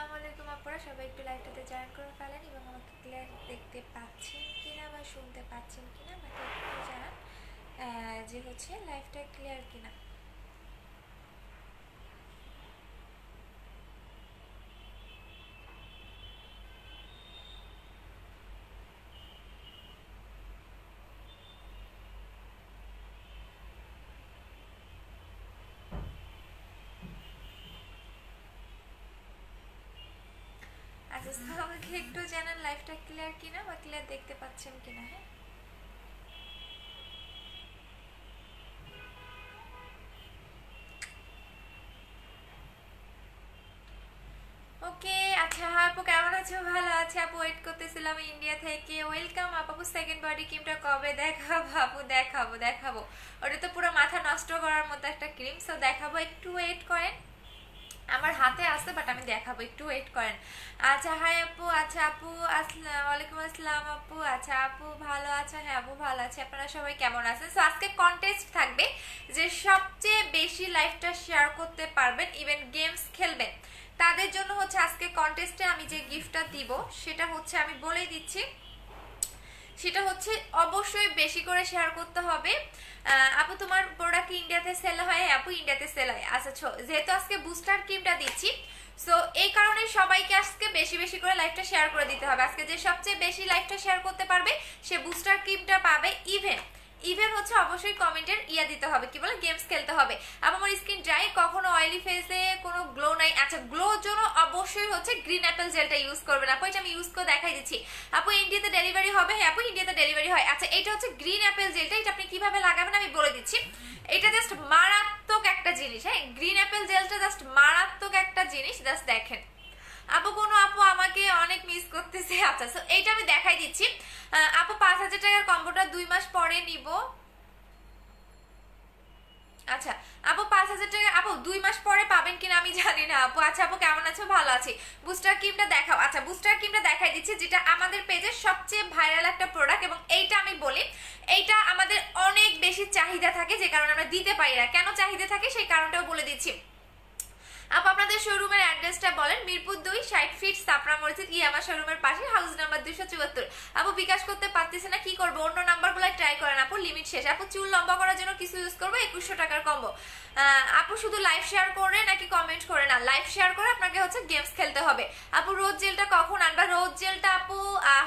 আসসালামু আলাইকুম আপনারা সবাই একটু লাইভটাতে জয়েন করে ফেলেন এবং আমাকে ক্লিয়ার দেখতে পাচ্ছেন কিনা বা শুনতে পাচ্ছেন কিনা আমাকে একটু জানান যে হচ্ছে লাইভটা ক্লিয়ার কিনা। আচ্ছা আমাকে একটু জানান লাইভটা ক্লিয়ার কিনা বা ক্লিয়ার দেখতে পাচ্ছেন কিনা। হ্যাঁ ওকে। আচ্ছা আপু কেমন আছো? ভালো আছে আপু, ওয়েট করতেছিলাম ইন্ডিয়া থেকে। ওয়েলকাম আপু। সেকেন্ড বডি ক্রিমটা কবে দেখাবো আপু? দেখাবো ওটা তো পুরো মাথা নষ্ট করার মতো একটা ক্রিম, সো দেখাবো, একটু ওয়েট করেন। আমার হাতে আসছে বাট আমি দেখাবো, একটু ওয়েট করেন। আচ্ছা হাই আপু। আচ্ছা আপু আসসালাম, ওয়ালাইকুম আসসালাম আপু। আচ্ছা আপু ভালো আছে? হ্যাঁ আপু ভালো আছে। আপনারা সবাই কেমন আছেন? সো আজকে কন্টেস্ট থাকবে যে সবচেয়ে বেশি লাইভটা শেয়ার করতে পারবেন, ইভেন গেমস খেলবেন, তাদের জন্য হচ্ছে আজকে কন্টেস্টে আমি যে গিফটটা দিব সেটা হচ্ছে আমি বলেই দিচ্ছি, সেটা হচ্ছে অবশ্যই বেশি করে শেয়ার করতে হবে। আপু তোমার প্রোডাক্ট ইন্ডিয়াতে সেল হয়? আপু ইন্ডিয়াতে সেল হয়। আচ্ছা যেহেতু আজকে বুস্টার ক্রিমটা দিচ্ছি, সো এই কারণে সবাইকে আজকে বেশি বেশি করে লাইভটা শেয়ার করে দিতে হবে। আজকে যে সবচেয়ে বেশি লাইভটা শেয়ার করতে পারবে সে বুস্টার ক্রিমটা পাবে। ইভেন ইভেন হচ্ছে অবশ্যই কমেন্টের ইয়া দিতে হবে, কি বলে, গেমস খেলতে হবে। আপু আমার স্কিন ড্রাই, কখনো অয়েলি ফেসে কোনো গ্লো নাই। আচ্ছা গ্লোর জন্য অবশ্যই হচ্ছে গ্রিন অ্যাপেল জেলটা ইউজ করবেন আপু, এটা আমি ইউজ করে দেখাই দিচ্ছি। আপু ইন্ডিয়াতে ডেলিভারি হবে? হ্যাঁ আপু ইন্ডিয়াতে ডেলিভারি হয়। আচ্ছা এটা হচ্ছে গ্রিন অ্যাপেল জেলটা, এটা আপনি কিভাবে লাগাবেন আমি বলে দিচ্ছি। এটা জাস্ট মারাত্মক একটা জিনিস। হ্যাঁ গ্রিন অ্যাপেল জেলটা জাস্ট মারাত্মক একটা জিনিস, জাস্ট দেখেন। আপু কোনো আপু আমাকে অনেক মিস করতেছে। আচ্ছা সো এইটা আমি দেখাই দিচ্ছি। আপু 5,000 টাকার কম্বোটা 2 মাস পরে নিব। আচ্ছা আপু 5,000 টাকা আপু 2 মাস পরে পাবেন কিনা আমি জানি না আপু। আচ্ছা আপু কেমন আছো? ভালো আছি। বুস্টার ক্রিমটা দেখাও। আচ্ছা বুস্টার ক্রিমটা দেখাই দিচ্ছি, যেটা আমাদের পেজের সবচেয়ে ভাইরাল একটা প্রোডাক্ট, এবং এইটা আমি বলি এইটা আমাদের অনেক বেশি চাহিদা থাকে, যে কারণে আমরা দিতে পারি না। কেন চাহিদা থাকে সেই কারণটাও বলে দিচ্ছি। আপু আপনাদের শোরুমের অ্যাড্রেসটা বলেন। মিরপুর 2 60 ফিট সাপড়া মসজিদ ইয়ামা শোরুমের পাশে, হাউস নাম্বার 274। আপু বিকাশ করতে পারতেছে না, কি করবো? অন্য নাম্বারগুলো ট্রাই করেন আপু, লিমিট শেষ। আপু চুল লম্বা করার জন্য কিছু ইউজ করবো? 2100 টাকার কম্বো। আপু শুধু লাইভ শেয়ার করে নাকি কমেন্ট করে? না, লাইভ শেয়ার করে আপনাকে হচ্ছে গেমস খেলতে হবে। আপু রোজ জেলটা কখন আনবা? রোজ জেলটা আপু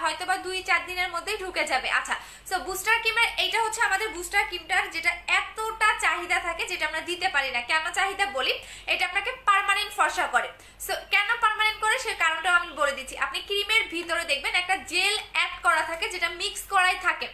হয়তো বা 2-4 দিনের মধ্যেই ঢুকে যাবে। আচ্ছা সো বুস্টার ক্রিমের এইটা হচ্ছে আমাদের বুস্টার ক্রিমটার যেটা এতটা চাহিদা থাকে, যেটা আমরা দিতে পারি না। কেন চাহিদা বলি, এটা আপনাকে পার্মানেন্ট ফর্সা করে। সো কেন পার্মানেন্ট করে সে কারণটাও আমি বলে দিচ্ছি। আপনি ক্রিমের ভিতরে দেখবেন একটা জেল অ্যাড করা থাকে, যেটা মিক্স করাই থাকে।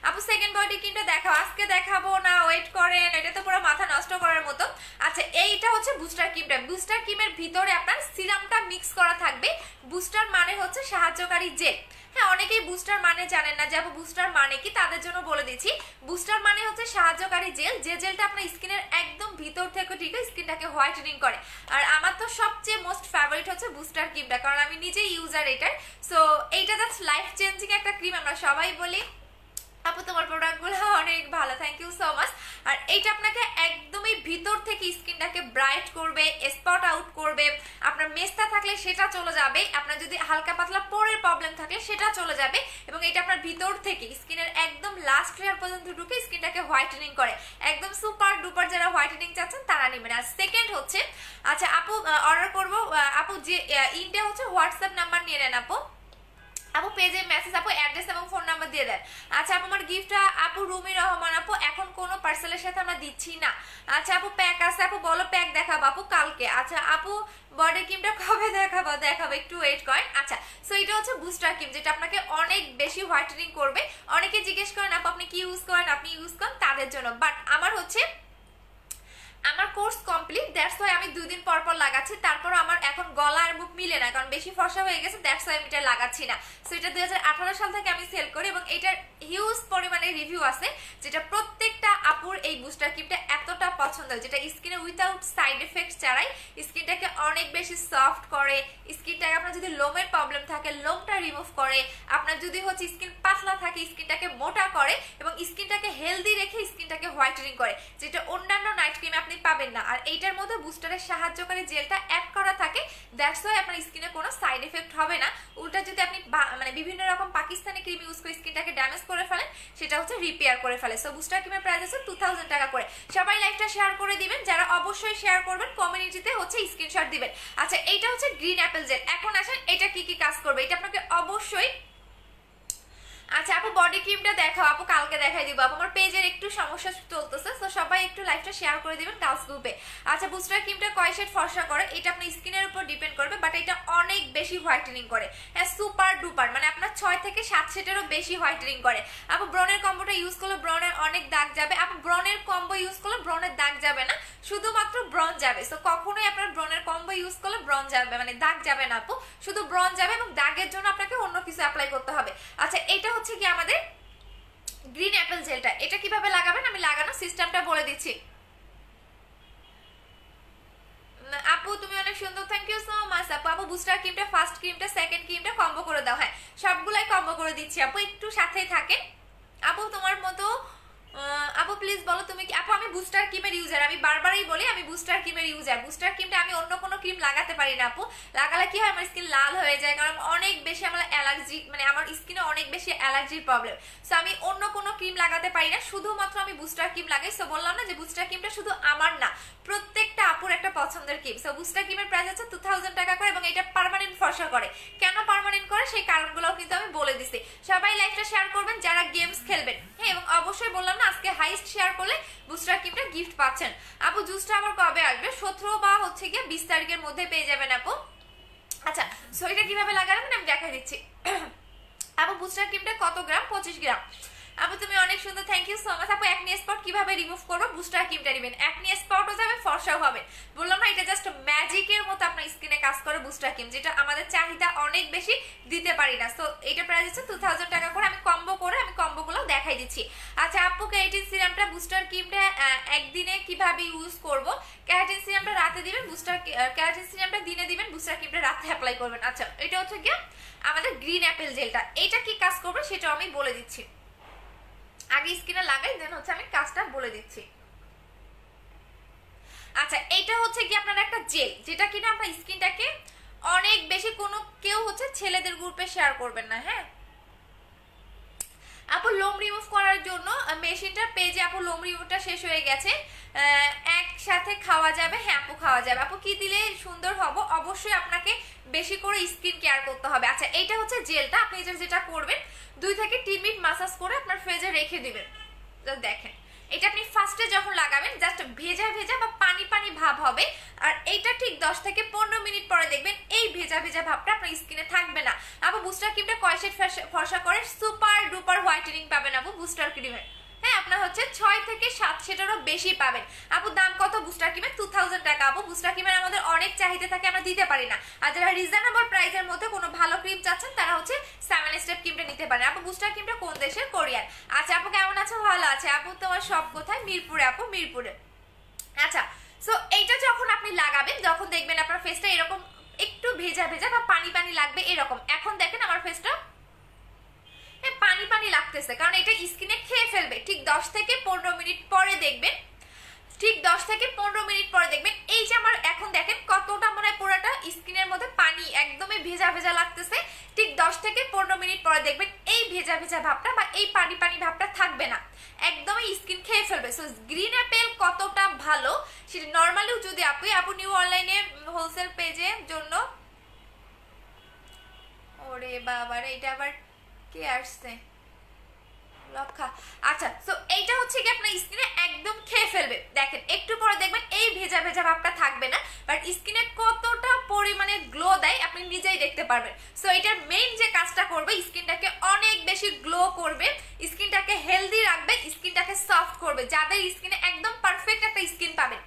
আপু সেকেন্ড বডি ক্রিমটা দেখাও। আজকে দেখাবো না, ওয়েট করেন, এটা তো পুরো মাথা নষ্ট করার মতো। আচ্ছা এইটা হচ্ছে বুস্টার ক্রিমটা। বুস্টার ক্রিমের ভিতরে আপনার সিরামটা মিক্স করা থাকবে। বুস্টার মানে হচ্ছে সাহায্যকারী জেল। হ্যাঁ অনেকেই বুস্টার মানে জানেন না, যে আপু বুস্টার মানে কি, তাদের জন্য বলে দিচ্ছি। বুস্টার মানে হচ্ছে সাহায্যকারী জেল, যে জেলটা আপনার স্কিনের একদম ভিতর থেকে ঠিক স্কিনটাকে হোয়াইটেনিং করে। আর আমার তো সবচেয়ে মোস্ট ফেভারিট হচ্ছে বুস্টার ক্রিমটা, কারণ আমি নিজেই ইউজার এটার। সো এইটা জাস্ট লাইফ চেঞ্জিং একটা ক্রিম, আমরা সবাই বলি। আপু তোমার প্রোডাক্টগুলো অনেক ভালো, থ্যাংক ইউ সো মাচ। আর এইটা আপনাকে একদমই ভিতর থেকে স্কিনটাকে ব্রাইট করবে, স্পট আউট করবে। আপনার মেস্তা থাকলে সেটা চলে যাবে, আপনার যদি হালকা পাতলা পোরের প্রবলেম থাকলে সেটা চলে যাবে, এবং এটা আপনার ভিতর থেকে স্কিনের একদম লাস্ট লেয়ার পর্যন্ত ঢুকে স্কিনটাকে হোয়াইটেনিং করে। একদম সুপার ডুপার যারা হোয়াইটেনিং চাচ্ছেন তারা নেবেন। আর সেকেন্ড হচ্ছে, আচ্ছা আপু অর্ডার করবো, আপু যে ইন্ডিয়া হচ্ছে হোয়াটসঅ্যাপ নাম্বার নিয়ে নেন আপু। আপু পেজে মেসেজ আপু অ্যাড্রেস এবং ফোন নাম্বার দিয়ে দেন। আচ্ছা আপু আমার গিফটটা আপু রুমি রহমান আপু এখন কোনো পার্সেলের সাথে আমরা দিচ্ছি না। আচ্ছা আপু প্যাক আছে আপু, বলো প্যাক দেখাবো আপু কালকে। আচ্ছা আপু বডি ক্রিমটা কবে দেখাবো একটু ওয়েট করেন। আচ্ছা সো এটা হচ্ছে বুস্টার ক্রিম, যেটা আপনাকে অনেক বেশি হোয়াইটেনিং করবে। অনেকে জিজ্ঞেস করেন আপু আপনি কি ইউজ করেন, আপনি ইউজ করেন তাদের জন্য, বাট আমার হচ্ছে আমার কোর্স কমপ্লিট, দ্যাটস ওয়াই আমি 2 দিন পর পর লাগাচ্ছি। তারপর আমার এখন গলা আর মুখ মিলে না, কারণ বেশি ফর্সা হয়ে গেছে, দ্যাটস ওয়াই আমি এটা লাগাচ্ছি না। সো এটা 2018 সাল থেকে আমি সেল করি, এবং এটার হিউজ পরিমাণে রিভিউ আছে, যেটা প্রত্যেকটা আপুর এই বুস্টার ক্রিমটা এতটা পছন্দ, যেটা স্কিনে উইথাউট সাইড এফেক্ট ছাড়াই স্কিনটাকে অনেক বেশি সফট করে। স্কিনটাকে আপনার যদি লোমের প্রবলেম থাকে লোমটা রিমুভ করে, আপনার যদি হচ্ছে স্কিন পাতলা থাকে স্কিনটাকে মোটা করে, এবং স্কিনটাকে হেলদি রেখে স্কিনটাকে হোয়াইটেনিং হোয়াইটেনিং করে, যেটা অন্যান্য নাইট ক্রিমে আপনি পাবেন না। আর এইটার মধ্যে বুস্টারের সাহায্যকারী জেলটা অ্যাড করা থাকে, দ্যাটস ওয়াই আপনার স্কিনে কোনো সাইড এফেক্ট হবে না। উল্টা যদি আপনি মানে বিভিন্ন রকম পাকিস্তানি ক্রিম ইউজ করে স্কিনটাকে ড্যামেজ করে ফেলেন, সেটা হচ্ছে রিপেয়ার করে ফেলে। সো বুস্টার ক্রিমের প্রাইস আছে 2000 টাকা করে। সবাই লাইভটা শেয়ার করে দিবেন, যারা অবশ্যই শেয়ার করবেন কমিউনিটিতে হচ্ছে স্ক্রিনশট দিবেন। আচ্ছা, এইটা হচ্ছে গ্রিন অ্যাপেল জেল। এখন আসেন এটা কি কি কাজ করবে, এটা আপনাকে অবশ্যই। আচ্ছা আপু বডি ক্রিমটা দেখাও, আপু কালকে দেখাই দিব আপু, আমার পেজের একটু সমস্যা চলতেছে, তো সবাই একটু লাইভটা শেয়ার করে দিবেন গার্লস গ্রুপে। আচ্ছা বুস্টার ক্রিমটা কয় শেড ফর্সা করে, এটা আপনার স্কিনের উপর ডিপেন্ড করবে, বাট এটা অনেক বেশি হোয়াইটেনিং করে, হ্যাঁ সুপার ডুপার, মানে আপনার 6 থেকে 7 শেডেরও বেশি হোয়াইটেনিং করে। আপু ব্রনের কম্বোটা ইউজ করলে ব্রনের অনেক দাগ যাবে, আপু ব্রনের কম্বো ইউজ করলে ব্রনের দাগ যাবে না, শুধুমাত্র ব্রন যাবে। সো কখনোই আপনার ব্রনের কম্বো ইউজ করলে ব্রন যাবে, মানে দাগ যাবে না আপু, শুধু ব্রন যাবে, এবং দাগের জন্য আপনাকে অন্য কিছু অ্যাপ্লাই করতে হবে। আচ্ছা এটা হচ্ছে কি আমাদের গ্রিন অ্যাপেল জেলটা, এটা কিভাবে লাগাবেন আমি লাগানোর সিস্টেমটা বলে দিচ্ছি। আপু তুমি অনেক সুন্দর, থ্যাংক ইউ সো মাচ আপু। আপু বুস্টার ক্রিমটা ফার্স্ট ক্রিমটা সেকেন্ড ক্রিমটা কম্বো করে দাও, হ্যাঁ সবগুলাই কম্বো করে দিচ্ছি আপু, একটু সাথেই থাকে। আপু তোমার মতো আপু প্লিজ বলো তুমি কি, আপু আমি বুস্টার ক্রিমের ইউজার, আমি বারবারই বলি আমি বুস্টার ক্রিমের ইউজার। বুস্টার ক্রিমটা আমি অন্য কোনো ক্রিম লাগাতে পারি না আপু, লাগালে কি হয় আমার স্কিন লাল হয়ে যায়, কারণ অনেক বেশি আমার অ্যালার্জি, মানে আমার স্কিনে অনেক বেশি অ্যালার্জির প্রবলেম। সো আমি অন্য কোনো ক্রিম লাগাতে পারি না, শুধুমাত্র আমি বুস্টার ক্রিম লাগাই। সো বললাম না যে বুস্টার ক্রিমটা শুধু আমার না, প্রত্যেকটা আপুর একটা পছন্দের ক্রিম। সো বুস্টার ক্রিমের প্রাইস আছে 2000 টাকা করে, এবং এটা পার্মানেন্ট ফর্সা করে। কেন পার্মানেন্ট করে সেই কারণগুলোও কিন্তু আমি বলে দিছি। সবাই লাইভটা শেয়ার করবেন যারা গেমস খেলবেন, হ্যাঁ এবং অবশ্যই বললাম না আজকে হাইস্ট শেয়ার করলে বুস্টার ক্রিমটা গিফট পাচ্ছেন। আপু জুসটা আবার কবে আসবে, 17 বা হচ্ছে গিয়ে 20 তারিখের মধ্যে পেয়ে যাবেন আপু। আচ্ছা সো এটা কিভাবে লাগাবেন আমি দেখা দিচ্ছি। আপু বুস্টার ক্রিমটা কত গ্রাম, 25 গ্রাম। আপু তুমি অনেক সুন্দর, থ্যাংক ইউ সো মাচ। আপু একনি স্পট কিভাবে রিমুভ করবো, বুস্টার ক্রিমটা নেবেন, একনি স্পটও যাবে ফর্সাও হবে। বললাম না এটা জাস্ট ম্যাজিকের মতো আপনার স্কিনে কাজ করে বুস্টার ক্রিম, যেটা আমাদের চাহিদা অনেক বেশি, দিতে পারি না। সো এটা প্রাইস হচ্ছে 2000 টাকা করে, আমি কম্বোগুলো দেখাই দিচ্ছি। আচ্ছা আপু কেরাটিন সিরামটা বুস্টার ক্রিমটা একদিনে কিভাবে ইউজ করব, কেরাটিন সিরামটা রাতে দিবেন, কেরাটিন সিরামটা দিনে দিবেন, বুস্টার ক্রিমটা রাতে অ্যাপ্লাই করবেন। আচ্ছা এটা হচ্ছে কি আমাদের গ্রিন অ্যাপেল জেলটা, এটা কি কাজ করবে সেটাও আমি বলে দিচ্ছি, আগে স্কিনে লাগাই দেন হচ্ছে আমি কাজটা বলে দিচ্ছি। আচ্ছা এইটা হচ্ছে কি আপনার একটা জেল, যেটা কিনা আপনার স্কিনটাকে অনেক বেশি, কোনো কেউ হচ্ছে ছেলেদের গ্রুপে শেয়ার করবেন না, হ্যাঁ আপু লোম রিমুভ করার জন্য মেশিনটার পেজে আপু লোম রিমুভটা শেষ হয়ে গেছে, একসাথে খাওয়া যাবে, হ্যাঁ আপু খাওয়া যাবে। আপু কি দিলে সুন্দর হব, অবশ্যই আপনাকে বেশি করে স্কিন কেয়ার করতে হবে। আচ্ছা এইটা হচ্ছে জেলটা, আপনি যেটা করবেন 2 থেকে 3 মিনিট মাসাজ করে আপনার ফ্রিজে রেখে দিবেন। দেখেন এটা আপনি ফার্স্টে যখন লাগাবেন জাস্ট ভেজা ভেজা বা পানি পানি ভাব হবে, আর এইটা ঠিক 10 থেকে 15 মিনিট পরে দেখবেন এই ভেজা ভেজা ভাবটা আপনার স্কিনে থাকবে না। আপু বুস্টার ক্রিমটা কয় শেড ফর্সা করে, সুপার ডুপার হোয়াইটেনিং পাবেন আপু বুস্টার ক্রিমের, হ্যাঁ আপনার হচ্ছে 6 থেকে 7 শেডেরও বেশি পাবেন। আপু দাম কত বুস্টার ক্রিমের, 2000 টাকা। আপু বুস্টার ক্রিমের আমাদের অনেক চাহিদা থাকে, আমরা দিতে পারি না, আর যারা রিজনেবল প্রাইসের মধ্যে কোনো ভালো ক্রিম চাচ্ছেন তারা হচ্ছে 7 স্টেপ ক্রিমটা নিতে পারেন। আপু বুস্টার ক্রিমটা কোন দেশের, কোরিয়ান। আচ্ছা আপু কেমন আছো, ভালো আছে আপু, তোমার সব কোথায়, মিরপুরে আপু, মিরপুরে। আচ্ছা সো এইটা যখন আপনি লাগাবেন, যখন দেখবেন আপনার ফেসটা এরকম একটু ভেজা ভেজা বা পানি পানি লাগবে এরকম, এখন দেখেন আমার ফেসটা পানি পানি লাগতেছে, কারণ এটা স্কিনে খেয়ে ফেলবে। ঠিক 10 থেকে 15 মিনিট পরে দেখবেন, ঠিক 10 থেকে 15 মিনিট পরে দেখবেন এই যে আমার এখন দেখেন কতটা মনে হয় পুরোটা স্কিনের মধ্যে পানি একদমই ভেজা ভেজা লাগতেছে। ঠিক 10 থেকে 15 মিনিট পরে দেখবেন এই ভেজা ভেজা ভাবটা বা এই পানি পানি ভাবটা থাকবে না, একদমই স্কিন খেয়ে ফেলবে। সো গ্রিন অ্যাপেল কতটা ভালো সেটা নর্মালিও যদি আপু নিউ অনলাইনে হোলসেল পেজের জন্য, ওরে বাবারে এটা আবার কে আসছে লক্ষা। আচ্ছা সো এইটা হচ্ছে কি আপনার স্কিনে একদম খেয়ে ফেলবে, দেখেন একটু পরে দেখবেন এই ভেজা ভেজা ভাবটা থাকবে না, বাট স্কিনে কতটা পরিমাণে গ্লো দেয় আপনি নিজেই দেখতে পারবেন। সো এটার মেইন যে কাজটা করবে স্কিনটাকে অনেক বেশি গ্লো করবে, স্কিনটাকে হেলদি রাখবে, স্কিনটাকে সফট করবে। যাদের স্কিনে একদম পারফেক্ট একটা স্কিন পাবেন,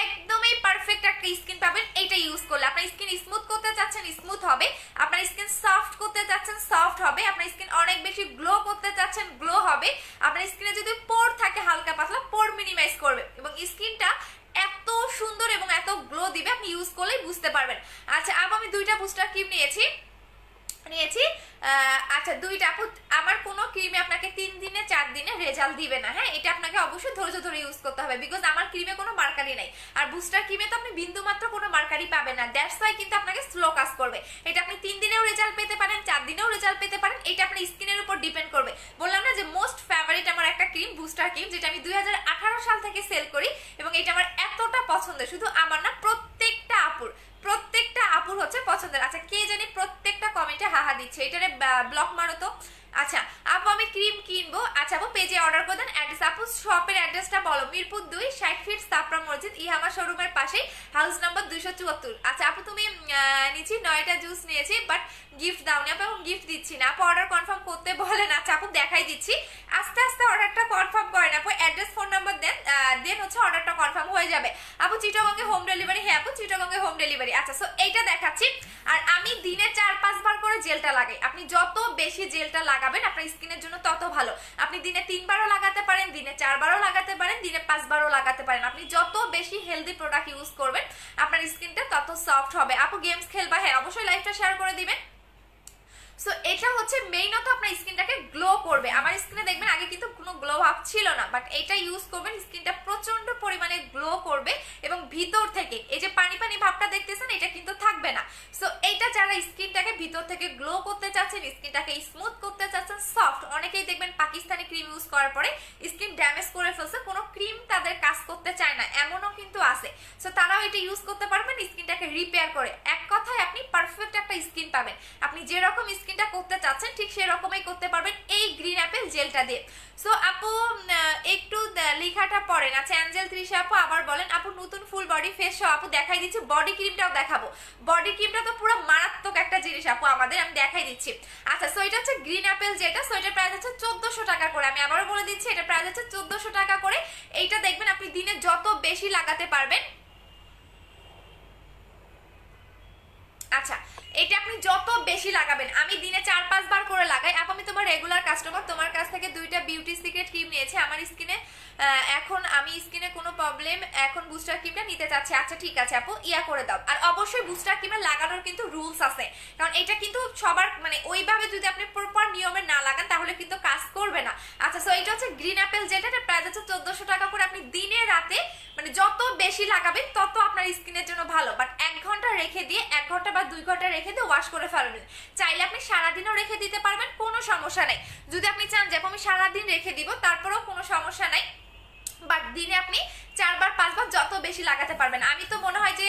একদমই পারফেক্ট একটা স্কিন পাবেন এইটা ইউজ করলে। আপনার স্কিন স্মুথ করতে চাচ্ছেন স্মুথ হবে, আপনার স্কিন সফট করতে চাচ্ছেন সফট হবে, আপনার স্কিন অনেক বেশি গ্লো করতে চাচ্ছেন গ্লো হবে, আপনার স্কিনে যদি পোর থাকে হালকা পাতলা পোর মিনিমাইজ করবে, এবং স্কিনটা এত সুন্দর এবং এত গ্লো দিবে আপনি ইউজ করলেই বুঝতে পারবেন। আচ্ছা আমি 2টা বুস্টার ক্রিম নিয়েছি। আচ্ছা 2টা আপু, আমার কোনো ক্রিমে আপনাকে 3 দিনে 4 দিনে রেজাল্ট দিবে না। হ্যাঁ, এটা আপনাকে অবশ্যই ধৈর্য ধরে ইউজ করতে হবে, বিকজ আমার ক্রিমে কোনো মার্কারি নাই, আর বুস্টার ক্রিমে তো আপনি বিন্দু মাত্র কোনো মার্কারি পাবেন না, দ্যাটস ওয়াই কিন্তু আপনাকে স্লো কাজ করবে। এটা আপনি 3 দিনেও রেজাল্ট পেতে পারেন, 4 দিনেও রেজাল্ট পেতে পারেন, এটা আপনার স্কিনের উপর ডিপেন্ড করবে। বললাম না যে মোস্ট ফেভারিট আমার একটা ক্রিম বুস্টার ক্রিম, যেটা আমি 2018 সাল থেকে সেল করি, এবং এটা আমার এতটা পছন্দের, শুধু আমার না প্রত্যেকটা আপুর হচ্ছে পছন্দের। আচ্ছা, কে জানি প্রত্যেকটা কমেন্টে হাহা দিচ্ছে, এটারে ব্লক মারো তো। আচ্ছা আপু, আমি ক্রিম কিনবো। আচ্ছা আপু, পেজে অর্ডার করে দেন। অ্যাড্রেস আপু, শপের অ্যাড্রেসটা বলো। মিরপুর 2, 60 ফিট সাফরা মসজিদ, ইহামা শোরুমের পাশেই, হাউস নাম্বার 274। আচ্ছা আপু, তুমি নিচ্ছি 9টা জুস নিয়েছি, বাট গিফট দাওনি আপু, এবং গিফট দিচ্ছি না আপু, অর্ডার কনফার্ম করতে বলেন। আচ্ছা আপু, দেখাই দিচ্ছি, আস্তে আস্তে অর্ডারটা কনফার্ম করেন আপু, অ্যাড্রেস ফোন নাম্বার দেন, দেন হচ্ছে অর্ডারটা কনফার্ম হয়ে যাবে আপু। চিটাগংয়ে হোম ডেলিভারি? হ্যাঁ আপু, চিটাগংয়ে হোম ডেলিভারি। আচ্ছা, সো এইটা দেখাচ্ছি। আর আমি দিনে 4-5 বার করে জেলটা লাগাই। আপনি যত বেশি জেলটা লাগাবেন আপনার স্কিনের জন্য তত ভালো। আপনি দিনে 3 বারও লাগাতে পারেন, দিনে 4 বারও লাগাতে পারেন, দিনে 5 বারও লাগাতে পারেন। আপনি যত বেশি হেলদি প্রোডাক্ট ইউজ করবেন আপনার স্কিনটা তত সফট হবে। আপু, গেমস খেলবা? হ্যাঁ অবশ্যই, লাইভটা শেয়ার করে দিবেন। সো এটা হচ্ছে মেইনত আপনার স্কিনটাকে গ্লো করবে। আমার স্কিনে দেখবেন আগে কিন্তু কোনো গ্লো ভাব ছিল না, বাট এটা ইউজ করবেন স্কিনটা প্রচন্ড পরিমাণে গ্লো করবে, এবং ভিতর থেকে এই যে পানি পানি ভাবটা দেখতেছেন এটা কিন্তু থাকবে না। সো এইটা যারা স্কিনটাকে ভিতর থেকে গ্লো করতে চাচ্ছেন, স্কিনটাকে স্মুথ করতে চাচ্ছেন, সফট, অনেকেই দেখবেন পাকিস্তানি ক্রিম ইউজ করার পরে স্কিন ড্যামেজ করে ফেলছে, কোনো ক্রিম তাদের কাজ করতে চায় না, এমনও কিন্তু আছে। সো তারাও এটা ইউজ করতে পারবেন স্কিনটাকে রিপেয়ার করে। এক কথায় আপনি পারফেক্ট একটা স্কিন পাবেন। আপনি যেরকম স্কিনটা করতে চাচ্ছেন ঠিক সেরকমই করতে পারবেন এই গ্রিন অ্যাপেল জেলটা দিয়ে। সো আপু একটু লেখাটা পড়েন। আচ্ছা, অ্যাঞ্জেল ত্রিশা আপু আবার বলেন। আপু, নতুন ফুল বডি ফেস সহ আপু দেখাই দিচ্ছি, বডি ক্রিমটাও দেখাবো। বডি ক্রিমটা তো পুরো মারাত্মক একটা জিনিস আপু আমাদের, আমি দেখাই দিচ্ছি। আচ্ছা, সো এটা হচ্ছে গ্রিন অ্যাপেল যেটা, সো এটার প্রাইস হচ্ছে 1400 টাকা করে। আমি আবারও বলে দিচ্ছি, এটা প্রাইস হচ্ছে 1400 টাকা করে। এইটা দেখবেন আপনি দিনে যত বেশি লাগাতে পারবেন, আচ্ছা এটা আপনি যত বেশি লাগাবেন, আমি দিনে 4-5 বার করে লাগাই আপু। আমি তোমার রেগুলার কাস্টমার, তোমার কাছ থেকে 2টা বিউটি সিক্রেট ক্রিম নিয়েছি আমার স্কিনে, এখন আমি স্কিনে কোনো প্রবলেম, এখন বুস্টার ক্রিমটা নিতে চাচ্ছি। আচ্ছা ঠিক আছে আপু, ইয়া করে দাও। আর অবশ্যই বুস্টার ক্রিমে লাগানোর কিন্তু রুলস আছে, কারণ এটা কিন্তু সবার মানে ওইভাবে যদি আপনি প্রপার নিয়মে না লাগান তাহলে কিন্তু কাজ করবে না। আচ্ছা, সো এটা হচ্ছে গ্রিন অ্যাপেল যেটা, এটা প্রাইস হচ্ছে 1400 টাকা করে। আপনি দিনে রাতে মানে যত বেশি লাগাবেন তত আপনার স্কিনের জন্য ভালো, বাট 1 ঘন্টা রেখে দিয়ে 1 ঘন্টা বা 2 ঘন্টা রেখে দিয়ে ওয়াশ করে ফেলবেন। চাইলে আপনি সারাদিনও রেখে দিতে পারবেন, কোনো সমস্যা নেই। যদি আপনি চান যে আমি সারাদিন রেখে দিব তারপরেও কোনো সমস্যা নাই, বাট দিনে আপনি 4 বার 5 বার যত বেশি লাগাতে পারবেন। আমি তো মনে হয় যে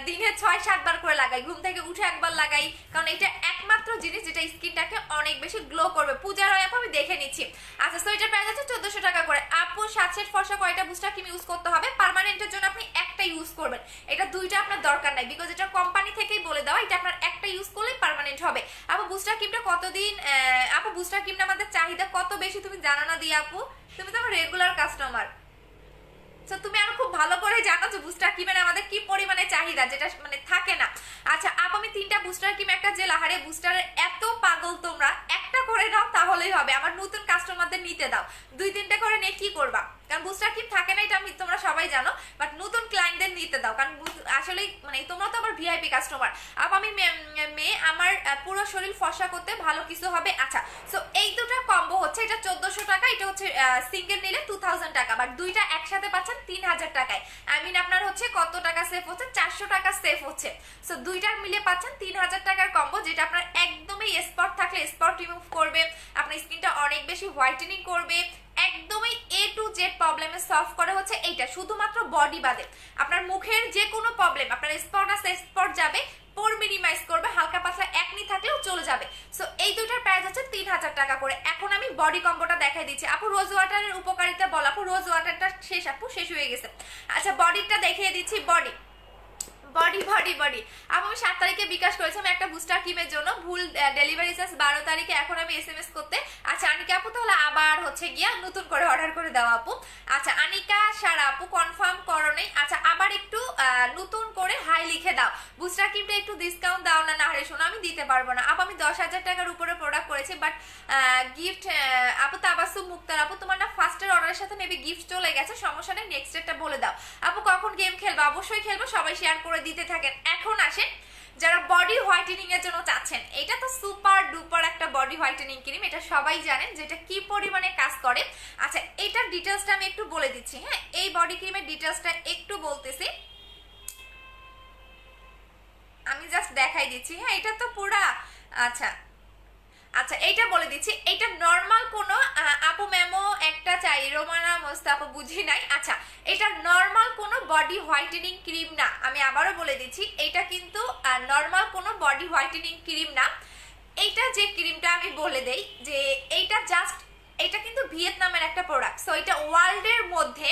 দিনে 6-7 বার করে লাগাই, ঘুম থেকে উঠে একবার লাগাই, কারণ এটা একমাত্র জিনিস যেটা স্কিনটাকে অনেক বেশি গ্লো করবে। পূজার হয় আপু, আমি দেখে নিচ্ছি। আচ্ছা, সো এটার প্রাইস হচ্ছে 1400 টাকা করে। আপু, 7 সেট ফর্সা কয়টা বুস্টার ক্রিম ইউজ করতে হবে? পার্মানেন্টের জন্য আপনি একটা ইউজ করবেন, এটা 2টা আপনার দরকার নাই, বিকজ এটা কোম্পানি থেকেই বলে দেওয়া, এটা আপনার একটা ইউজ করলেই পার্মানেন্ট হবে। আপু, বুস্টার ক্রিমটা কতদিন, আপু বুস্টার ক্রিমটা আমাদের চাহিদা কত বেশি তুমি জানো না দিয়ে আপু, তুমি তো আমার রেগুলার কাস্টমার, তুমি আরো খুব ভালো করে জানো যে বুস্টার ক্রিমের আমাদের কি পরিমাণে চাহিদা, যেটা মানে থাকে না। আচ্ছা আপু, আমি 3টা বুস্টার ক্রিম একটা জেল, আহারে বুস্টারের এত পাগল তোমরা, একটা করে নাও তাহলেই হবে। আমার নতুন কাস্টমারদের নিতে দাও, 2-3টা করে নিয়ে কি করবা, কারণ বুস্টার ক্রিম থাকে না, এটা আমি তোমরা সবাই জানো, বাট নতুন ক্লায়েন্টদের নিতে দাও, কারণ আসলে মানে তোমরা তো আমার ভিআইপি কাস্টমার। আপু, আমি মেয়ে, আমার পুরো শরীর ফর্সা করতে ভালো কিছু হবে। আচ্ছা, সো এই দুটো কম্বো হচ্ছে, এটা 1400 টাকা, এটা হচ্ছে সিঙ্গেল নিলে 2000 টাকা, বাট 2টা একসাথে পাচ্ছেন 3000 টাকায়। আই মিন আপনার হচ্ছে কত টাকা সেভ হচ্ছে, 400 টাকা সেভ হচ্ছে। সো 2টার মিলে পাচ্ছেন 3000 টাকার কম্বো, যেটা আপনার একদমই স্পট থাকলে স্পট রিমুভ করবে, আপনার স্কিনটা অনেক বেশি হোয়াইটেনিং করবে, একদমই A to Z প্রবলেমে সলভ করে হচ্ছে এইটা, শুধুমাত্র বডি বাদে। আপনার মুখের যে কোনো প্রবলেম, আপনার স্পট আছে স্পট যাবে, পোর মিনিমাইজ করবে, হালকা পাতলা একনি থাকলেও চলে যাবে। সো এই দুইটার প্রাইস হচ্ছে 3000 টাকা করে। এখন আমি বডি কম্বোটা দেখাই দিচ্ছি। আপু, রোজ ওয়াটারের উপকারিতা বল আপু। রোজ ওয়াটারটা শেষ আপু, শেষ হয়ে গেছে। আচ্ছা, বডিটা দেখিয়ে দিচ্ছি। বডি বডি বডি বডি আপু, আমি 7 তারিখে বিকাশ করেছি আমি একটা বুস্টার ক্রিমের জন্য, ভুল ডেলিভারি চার্জ 12 তারিখে, এখন আমি SMS করতে। আচ্ছা আনিকা আপু, তাহলে আবার হচ্ছে গিয়া নতুন করে অর্ডার করে দাও আপু। আচ্ছা আনিকা সারা আপু, কনফার্ম করো নেই? আচ্ছা, আবার একটু নতুন করে হাই লিখে দাও। বুস্টার ক্রিমটা একটু ডিসকাউন্ট দাও না, না হারে শোনো আমি দিতে পারবো না আপু। আমি 10,000 টাকার উপরে প্রোডাক্ট করেছি, বাট গিফট আপু। তাবাসুম মুক্তার আপু, তোমার না ফার্স্টের অর্ডারের সাথে মেবি গিফট চলে গেছে, সমস্যা নেই, নেক্সট ডেটটা বলে দাও আপু। কখন গেম খেলবো? অবশ্যই খেলবো, সবাই শেয়ার করে দিতে থাকেন। এখন আসেন যারা বডি হোয়াইটেনিং এর জন্য চাচ্ছেন, এটা তো সুপার ডুপার একটা বডি হোয়াইটেনিং ক্রিম, এটা সবাই জানেন যেটা কি পরিমাণে কাজ করে। আচ্ছা এটার ডিটেলসটা আমি একটু বলে দিচ্ছি। হ্যাঁ, এই বডি ক্রিমের ডিটেলসটা একটু বলতেছি, আমি জাস্ট দেখাই দিচ্ছি। হ্যাঁ, এটা তো পুরা আচ্ছা আচ্ছা এইটা বলে দিচ্ছি, এটা নর্মাল কোনো আপু ম্যামও একটা চাই, রোমানা মোস্তাফা বুঝি নাই। আচ্ছা এটা নর্মাল কোনো বডি হোয়াইটেনিং ক্রিম না, আমি আবারও বলে দিচ্ছি এটা কিন্তু নর্মাল কোনো বডি হোয়াইটেনিং ক্রিম না। এইটা যে ক্রিমটা আমি বলে দেই যে এইটা জাস্ট, এটা কিন্তু ভিয়েতনামের একটা প্রোডাক্ট। সো এটা ওয়ার্ল্ডের মধ্যে,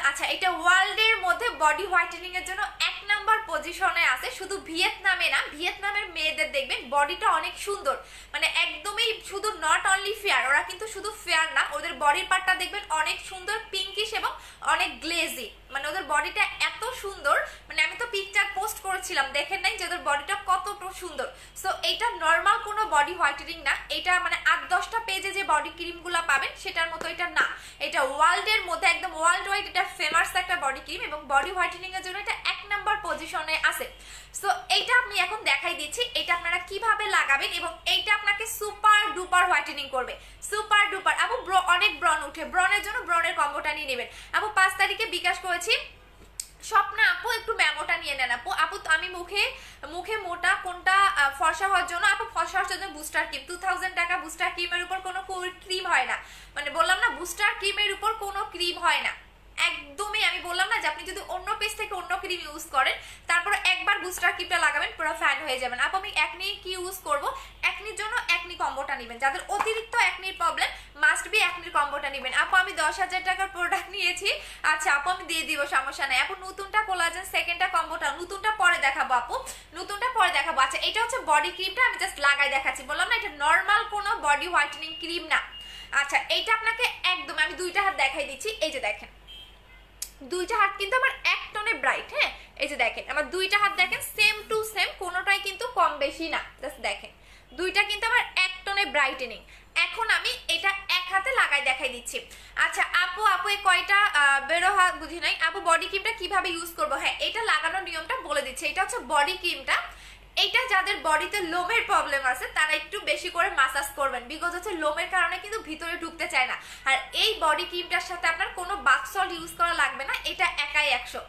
আচ্ছা এটা ওয়ার্ল্ডের মধ্যে বডি হোয়াইটেনিং এর জন্য 1 নাম্বার পজিশনে আছে। শুধু ভিয়েতনামে না, ভিয়েতনামের মেয়েদের দেখবেন বডিটা অনেক সুন্দর, মানে একদমই শুধু নট অনলি ফেয়ার, ওরা কিন্তু শুধু ফেয়ার না, ওদের বডির পার্টটা দেখবেন অনেক সুন্দর পিঙ্কিশ এবং অনেক গ্লেজি, মানে ওদের বডিটা এত সুন্দর, মানে আমি তো পিকচার পোস্ট করেছিলাম, দেখেন নাই যে ওদের বডিটা কতটা সুন্দর। সো এটা নর্মাল কোনো বডি হোয়াইটেনিং না, এটা মানে 8-10টা পেজে যে বডি ক্রিমগুলো পাবেন সেটার মতো এটা না। এটা ওয়ার্ল্ডের মধ্যে একদম ওয়ার্ল্ড ওয়াইড এটা ফেমাস একটা বডি ক্রিম এবং বডি হোয়াইটেনিং এর জন্য এটা 1 নাম্বার পজিশনে আছে। সো এইটা আমি এখন দেখাই দিচ্ছি এটা আপনারা কিভাবে লাগাবেন এবং এইটা আপনাকে সুপার ডুপার হোয়াইটেনিং করবে, সুপার ডুপার। আপু অনেক ব্রণ উঠে, ব্রণের জন্য ব্রণের কম্বোটা নিয়ে নেবেন। আপু 5 তারিখে বিকাশ করেছি, স্বপ্না আপু একটু মেমোটা নিয়ে নেন। আপু আপু আমি মুখে মুখে মোটা কোনটা ফর্সা হওয়ার জন্য, আপু ফর্সা হওয়ার জন্য বুস্টার ক্রিম, 2000 টাকা বুস্টার ক্রিমের উপর কোনো ক্রিম হয় না, মানে বললাম না বুস্টার ক্রিমের উপর কোনো ক্রিম হয় না একদমই। আমি বললাম না যে আপনি যদি অন্য পেজ থেকে অন্য ক্রিম ইউজ করেন তারপর একবার বুস্টার ক্রিমটা লাগাবেন পুরো ফ্যান হয়ে যাবেন। আপু আমি একনি কি ইউজ করব, একনির জন্য একনি কম্বোটা নেবেন, যাদের অতিরিক্ত একনির প্রবলেম মাস্ট বি একনির কম্বোটা নেবেন। আপু আমি 10,000 টাকার প্রোডাক্ট নিয়েছি, আচ্ছা আপু আমি দিয়ে দিব, সমস্যা নাই। আপু নতুনটা কোলাজেন সেকেন্ডটা কম্বোটা, নতুনটা পরে দেখাবো আপু, নতুনটা পরে দেখাবো। আচ্ছা এটা হচ্ছে বডি ক্রিমটা, আমি জাস্ট লাগাই দেখাচ্ছি, বললাম না এটা নর্মাল কোনো বডি হোয়াইটেনিং ক্রিম না। আচ্ছা এইটা আপনাকে একদম, আমি 2টা হাত দেখাই দিচ্ছি, এই যে দেখেন 2টা হাত কিন্তু আমার এক টনে ব্রাইট। হ্যাঁ এই যে দেখেন আমার 2টা হাত দেখেন সেম টু সেম, কোনোটাই কিন্তু কম বেশি না, জাস্ট দেখেন 2টা কিন্তু আমার এক টনে ব্রাইটেনিং। এখন আমি এটা এক হাতে লাগাই দেখাই দিচ্ছি। আচ্ছা আপু আপু এই কয়টা বেরো হাত বুঝি নাই। আপু বডি ক্রিমটা কিভাবে ইউজ করবো, হ্যাঁ এটা লাগানোর নিয়মটা বলে দিচ্ছি। এটা হচ্ছে বডি ক্রিমটা, এইটা যাদের বডিতে লোমের প্রবলেম আছে তারা একটু বেশি করে মাসাজ করবেন, বিকজ হচ্ছে লোমের কারণে কিন্তু ভিতরে ঢুকতে চায় না। আর এই বডি ক্রিমটার সাথে আপনার কোনো বাথ সল্ট ইউজ করা লাগবে না, এটা একাই 100।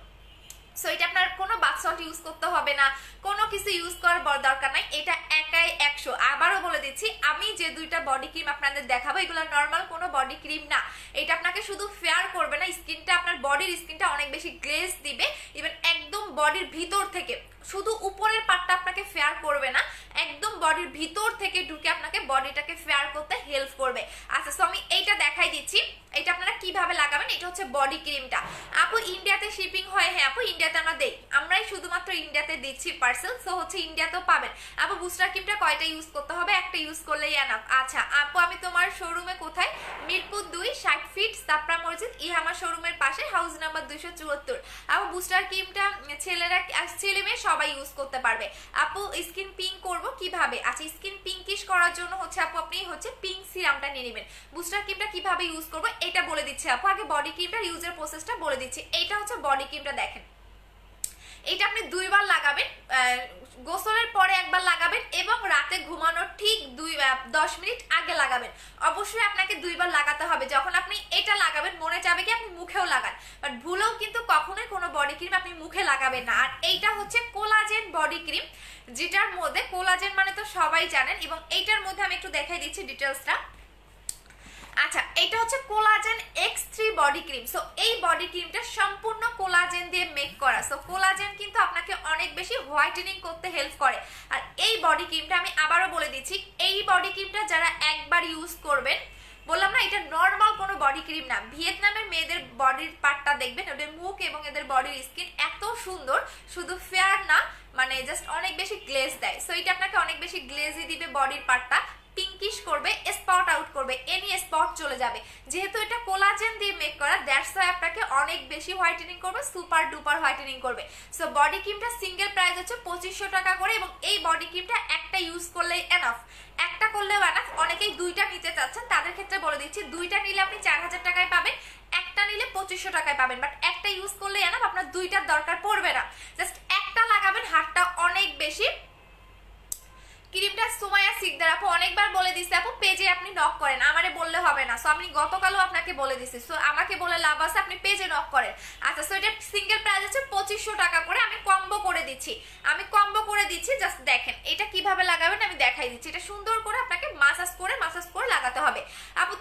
সো এটা আপনার কোনো বাথ সল্ট ইউজ করতে হবে না, কোনো কিছু ইউজ করার দরকার নাই, এটা একাই 100। আবারও বলে দিচ্ছি আমি যে 2টা বডি ক্রিম আপনাদের দেখাবো এগুলো নর্মাল কোনো বডি ক্রিম না, এটা আপনাকে শুধু ফেয়ার করবে না, স্কিনটা আপনার বডির স্কিনটা অনেক বেশি গ্লেজ দিবে, ইভেন একদম বডির ভিতর থেকে, শুধু উপরের পার্টটা আপনাকে ফেয়ার করবে না, একদম বডির ভিতর থেকে ঢুকে আপনাকে বডিটাকে ফেয়ার করতে হেল্প করবে। আচ্ছা সো আমি এইটা দেখাই দিচ্ছি এটা আপনারা কিভাবে লাগাবেন। এটা হচ্ছে বডি ক্রিমটা। আপু ইন্ডিয়াতে শিপিং হয়, হ্যাঁ আপু ইন্ডিয়াতে আমরা দেই, আমরাই শুধুমাত্র ইন্ডিয়াতে দিচ্ছি পার্সেল, সো হচ্ছে ইন্ডিয়াতেও পাবেন। আপু বুস্টার ক্রিমটা কয়টা ইউজ করতে হবে, একটা ইউজ করলেই এনাফ। আচ্ছা আপু আমি তোমার শোরুমে কোথায়, মিরপুর 2 60 ফিট সাপড়া মসজিদ, আমার শোরুমের পাশে, হাউস নাম্বার 274। আপু বুস্টার ক্রিমটা ছেলেরা ছেলে মেয়ে সবাই ইউজ করতে পারবে। আপু স্কিন পিঙ্ক করব কিভাবে, আচ্ছা স্কিন পিঙ্কিশ করার জন্য হচ্ছে আপু আপনি হচ্ছে পিঙ্ক সিরামটা নিয়ে নেবেন। বুস্টার ক্রিমটা কিভাবে ইউজ করব এটা বলে দিচ্ছি আপু, আগে বডি ক্রিমটা ইউজের প্রসেসটা বলে দিচ্ছি। এইটা হচ্ছে বডি ক্রিমটা, দেখেন এটা আপনি 2 বার লাগাবেন, গোসলের পরে একবার লাগাবেন এবং রাতে ঘুমানোর ঠিক 10 মিনিট আগে লাগাবেন। অবশ্যই আপনাকে 2 বার লাগাতে হবে। যখন আপনি এটা লাগাবেন মনে যাবে কি আপনি মুখেও লাগান, বাট ভুলেও কিন্তু কখনোই কোনো বডি ক্রিম আপনি মুখে লাগাবেন না। আর এইটা হচ্ছে কোলাজেন বডি ক্রিম, যেটার মধ্যে কোলাজেন মানে তো সবাই জানেন, এবং এইটার মধ্যে আমি একটু দেখাই দিচ্ছি ডিটেলসটা। আচ্ছা এটা হচ্ছে collagen X3 body cream. So এই বডি ক্রিমটা সম্পূর্ণ কোলাজেন দিয়ে মেক করা। সো কোলাজেন কিন্তু আপনাকে অনেক বেশি হোয়াইটেনিং করতে হেল্প করে। আর এই বডি ক্রিমটা আমি আবারও বলে দিচ্ছি, এই বডি ক্রিমটা যারা একবার ইউজ করবেন, বললাম না এটা নর্মাল কোনো বডি ক্রিম না, ভিয়েতনামের মেয়েদের বডির পার্টটা দেখবেন, ওদের মুখ এবং এদের বডির স্কিন এত সুন্দর, শুধু ফেয়ার না মানে জাস্ট অনেক বেশি গ্লেজ দেয়। সো এটা আপনাকে অনেক বেশি গ্লেজি দিবে, বডির পার্টটা পিঙ্কিশ করবে, স্পট আউট করবে, এনি স্পট চলে যাবে। যেহেতু এটা কোলাজেন দিয়ে মেক করা, দ্যাটস ওয়াই আপনাকে অনেক বেশি হোয়াইটেনিং করবে, সুপার ডুপার হোয়াইটেনিং করবে। সো বডি ক্রিমটা সিঙ্গেল প্রাইস হচ্ছে 2500 টাকা করে, এবং এই বডি ক্রিমটা একটা ইউজ করলেই এনাফ, একটা করলেও এনাফ। অনেকেই 2টা নিতে চাচ্ছেন, তাদের ক্ষেত্রে বলে দিচ্ছি 2টা নিলে আপনি 4000 টাকায় পাবেন, একটা নিলে 2500 টাকায় পাবেন, বাট একটা ইউজ করলে এনাফ, আপনার 2টার দরকার পড়বে না। জাস্ট একটা লাগাবেন, হাতটা অনেক বেশি। ক্রিমটা সুমাইয়া সিকদার আপু অনেকবার বলে দিছে আপু পেজে আপনি নক করেন, আমারে বললে হবে না। সো আমি গতকালও আপনাকে বলে দিছি, সো আমাকে বলে লাভ আছে, আপনি পেজে নক করেন। আচ্ছা, সো এটা সিঙ্গেল প্রাইস হচ্ছে 2500 টাকা করে, আমি কম্বো করে দিচ্ছি, জাস্ট দেখেন এটা কিভাবে লাগাবেন আমি দেখাই দিচ্ছি। এটা সুন্দর করে আপনাকে মাসাজ করে লাগাতে হবে। আপু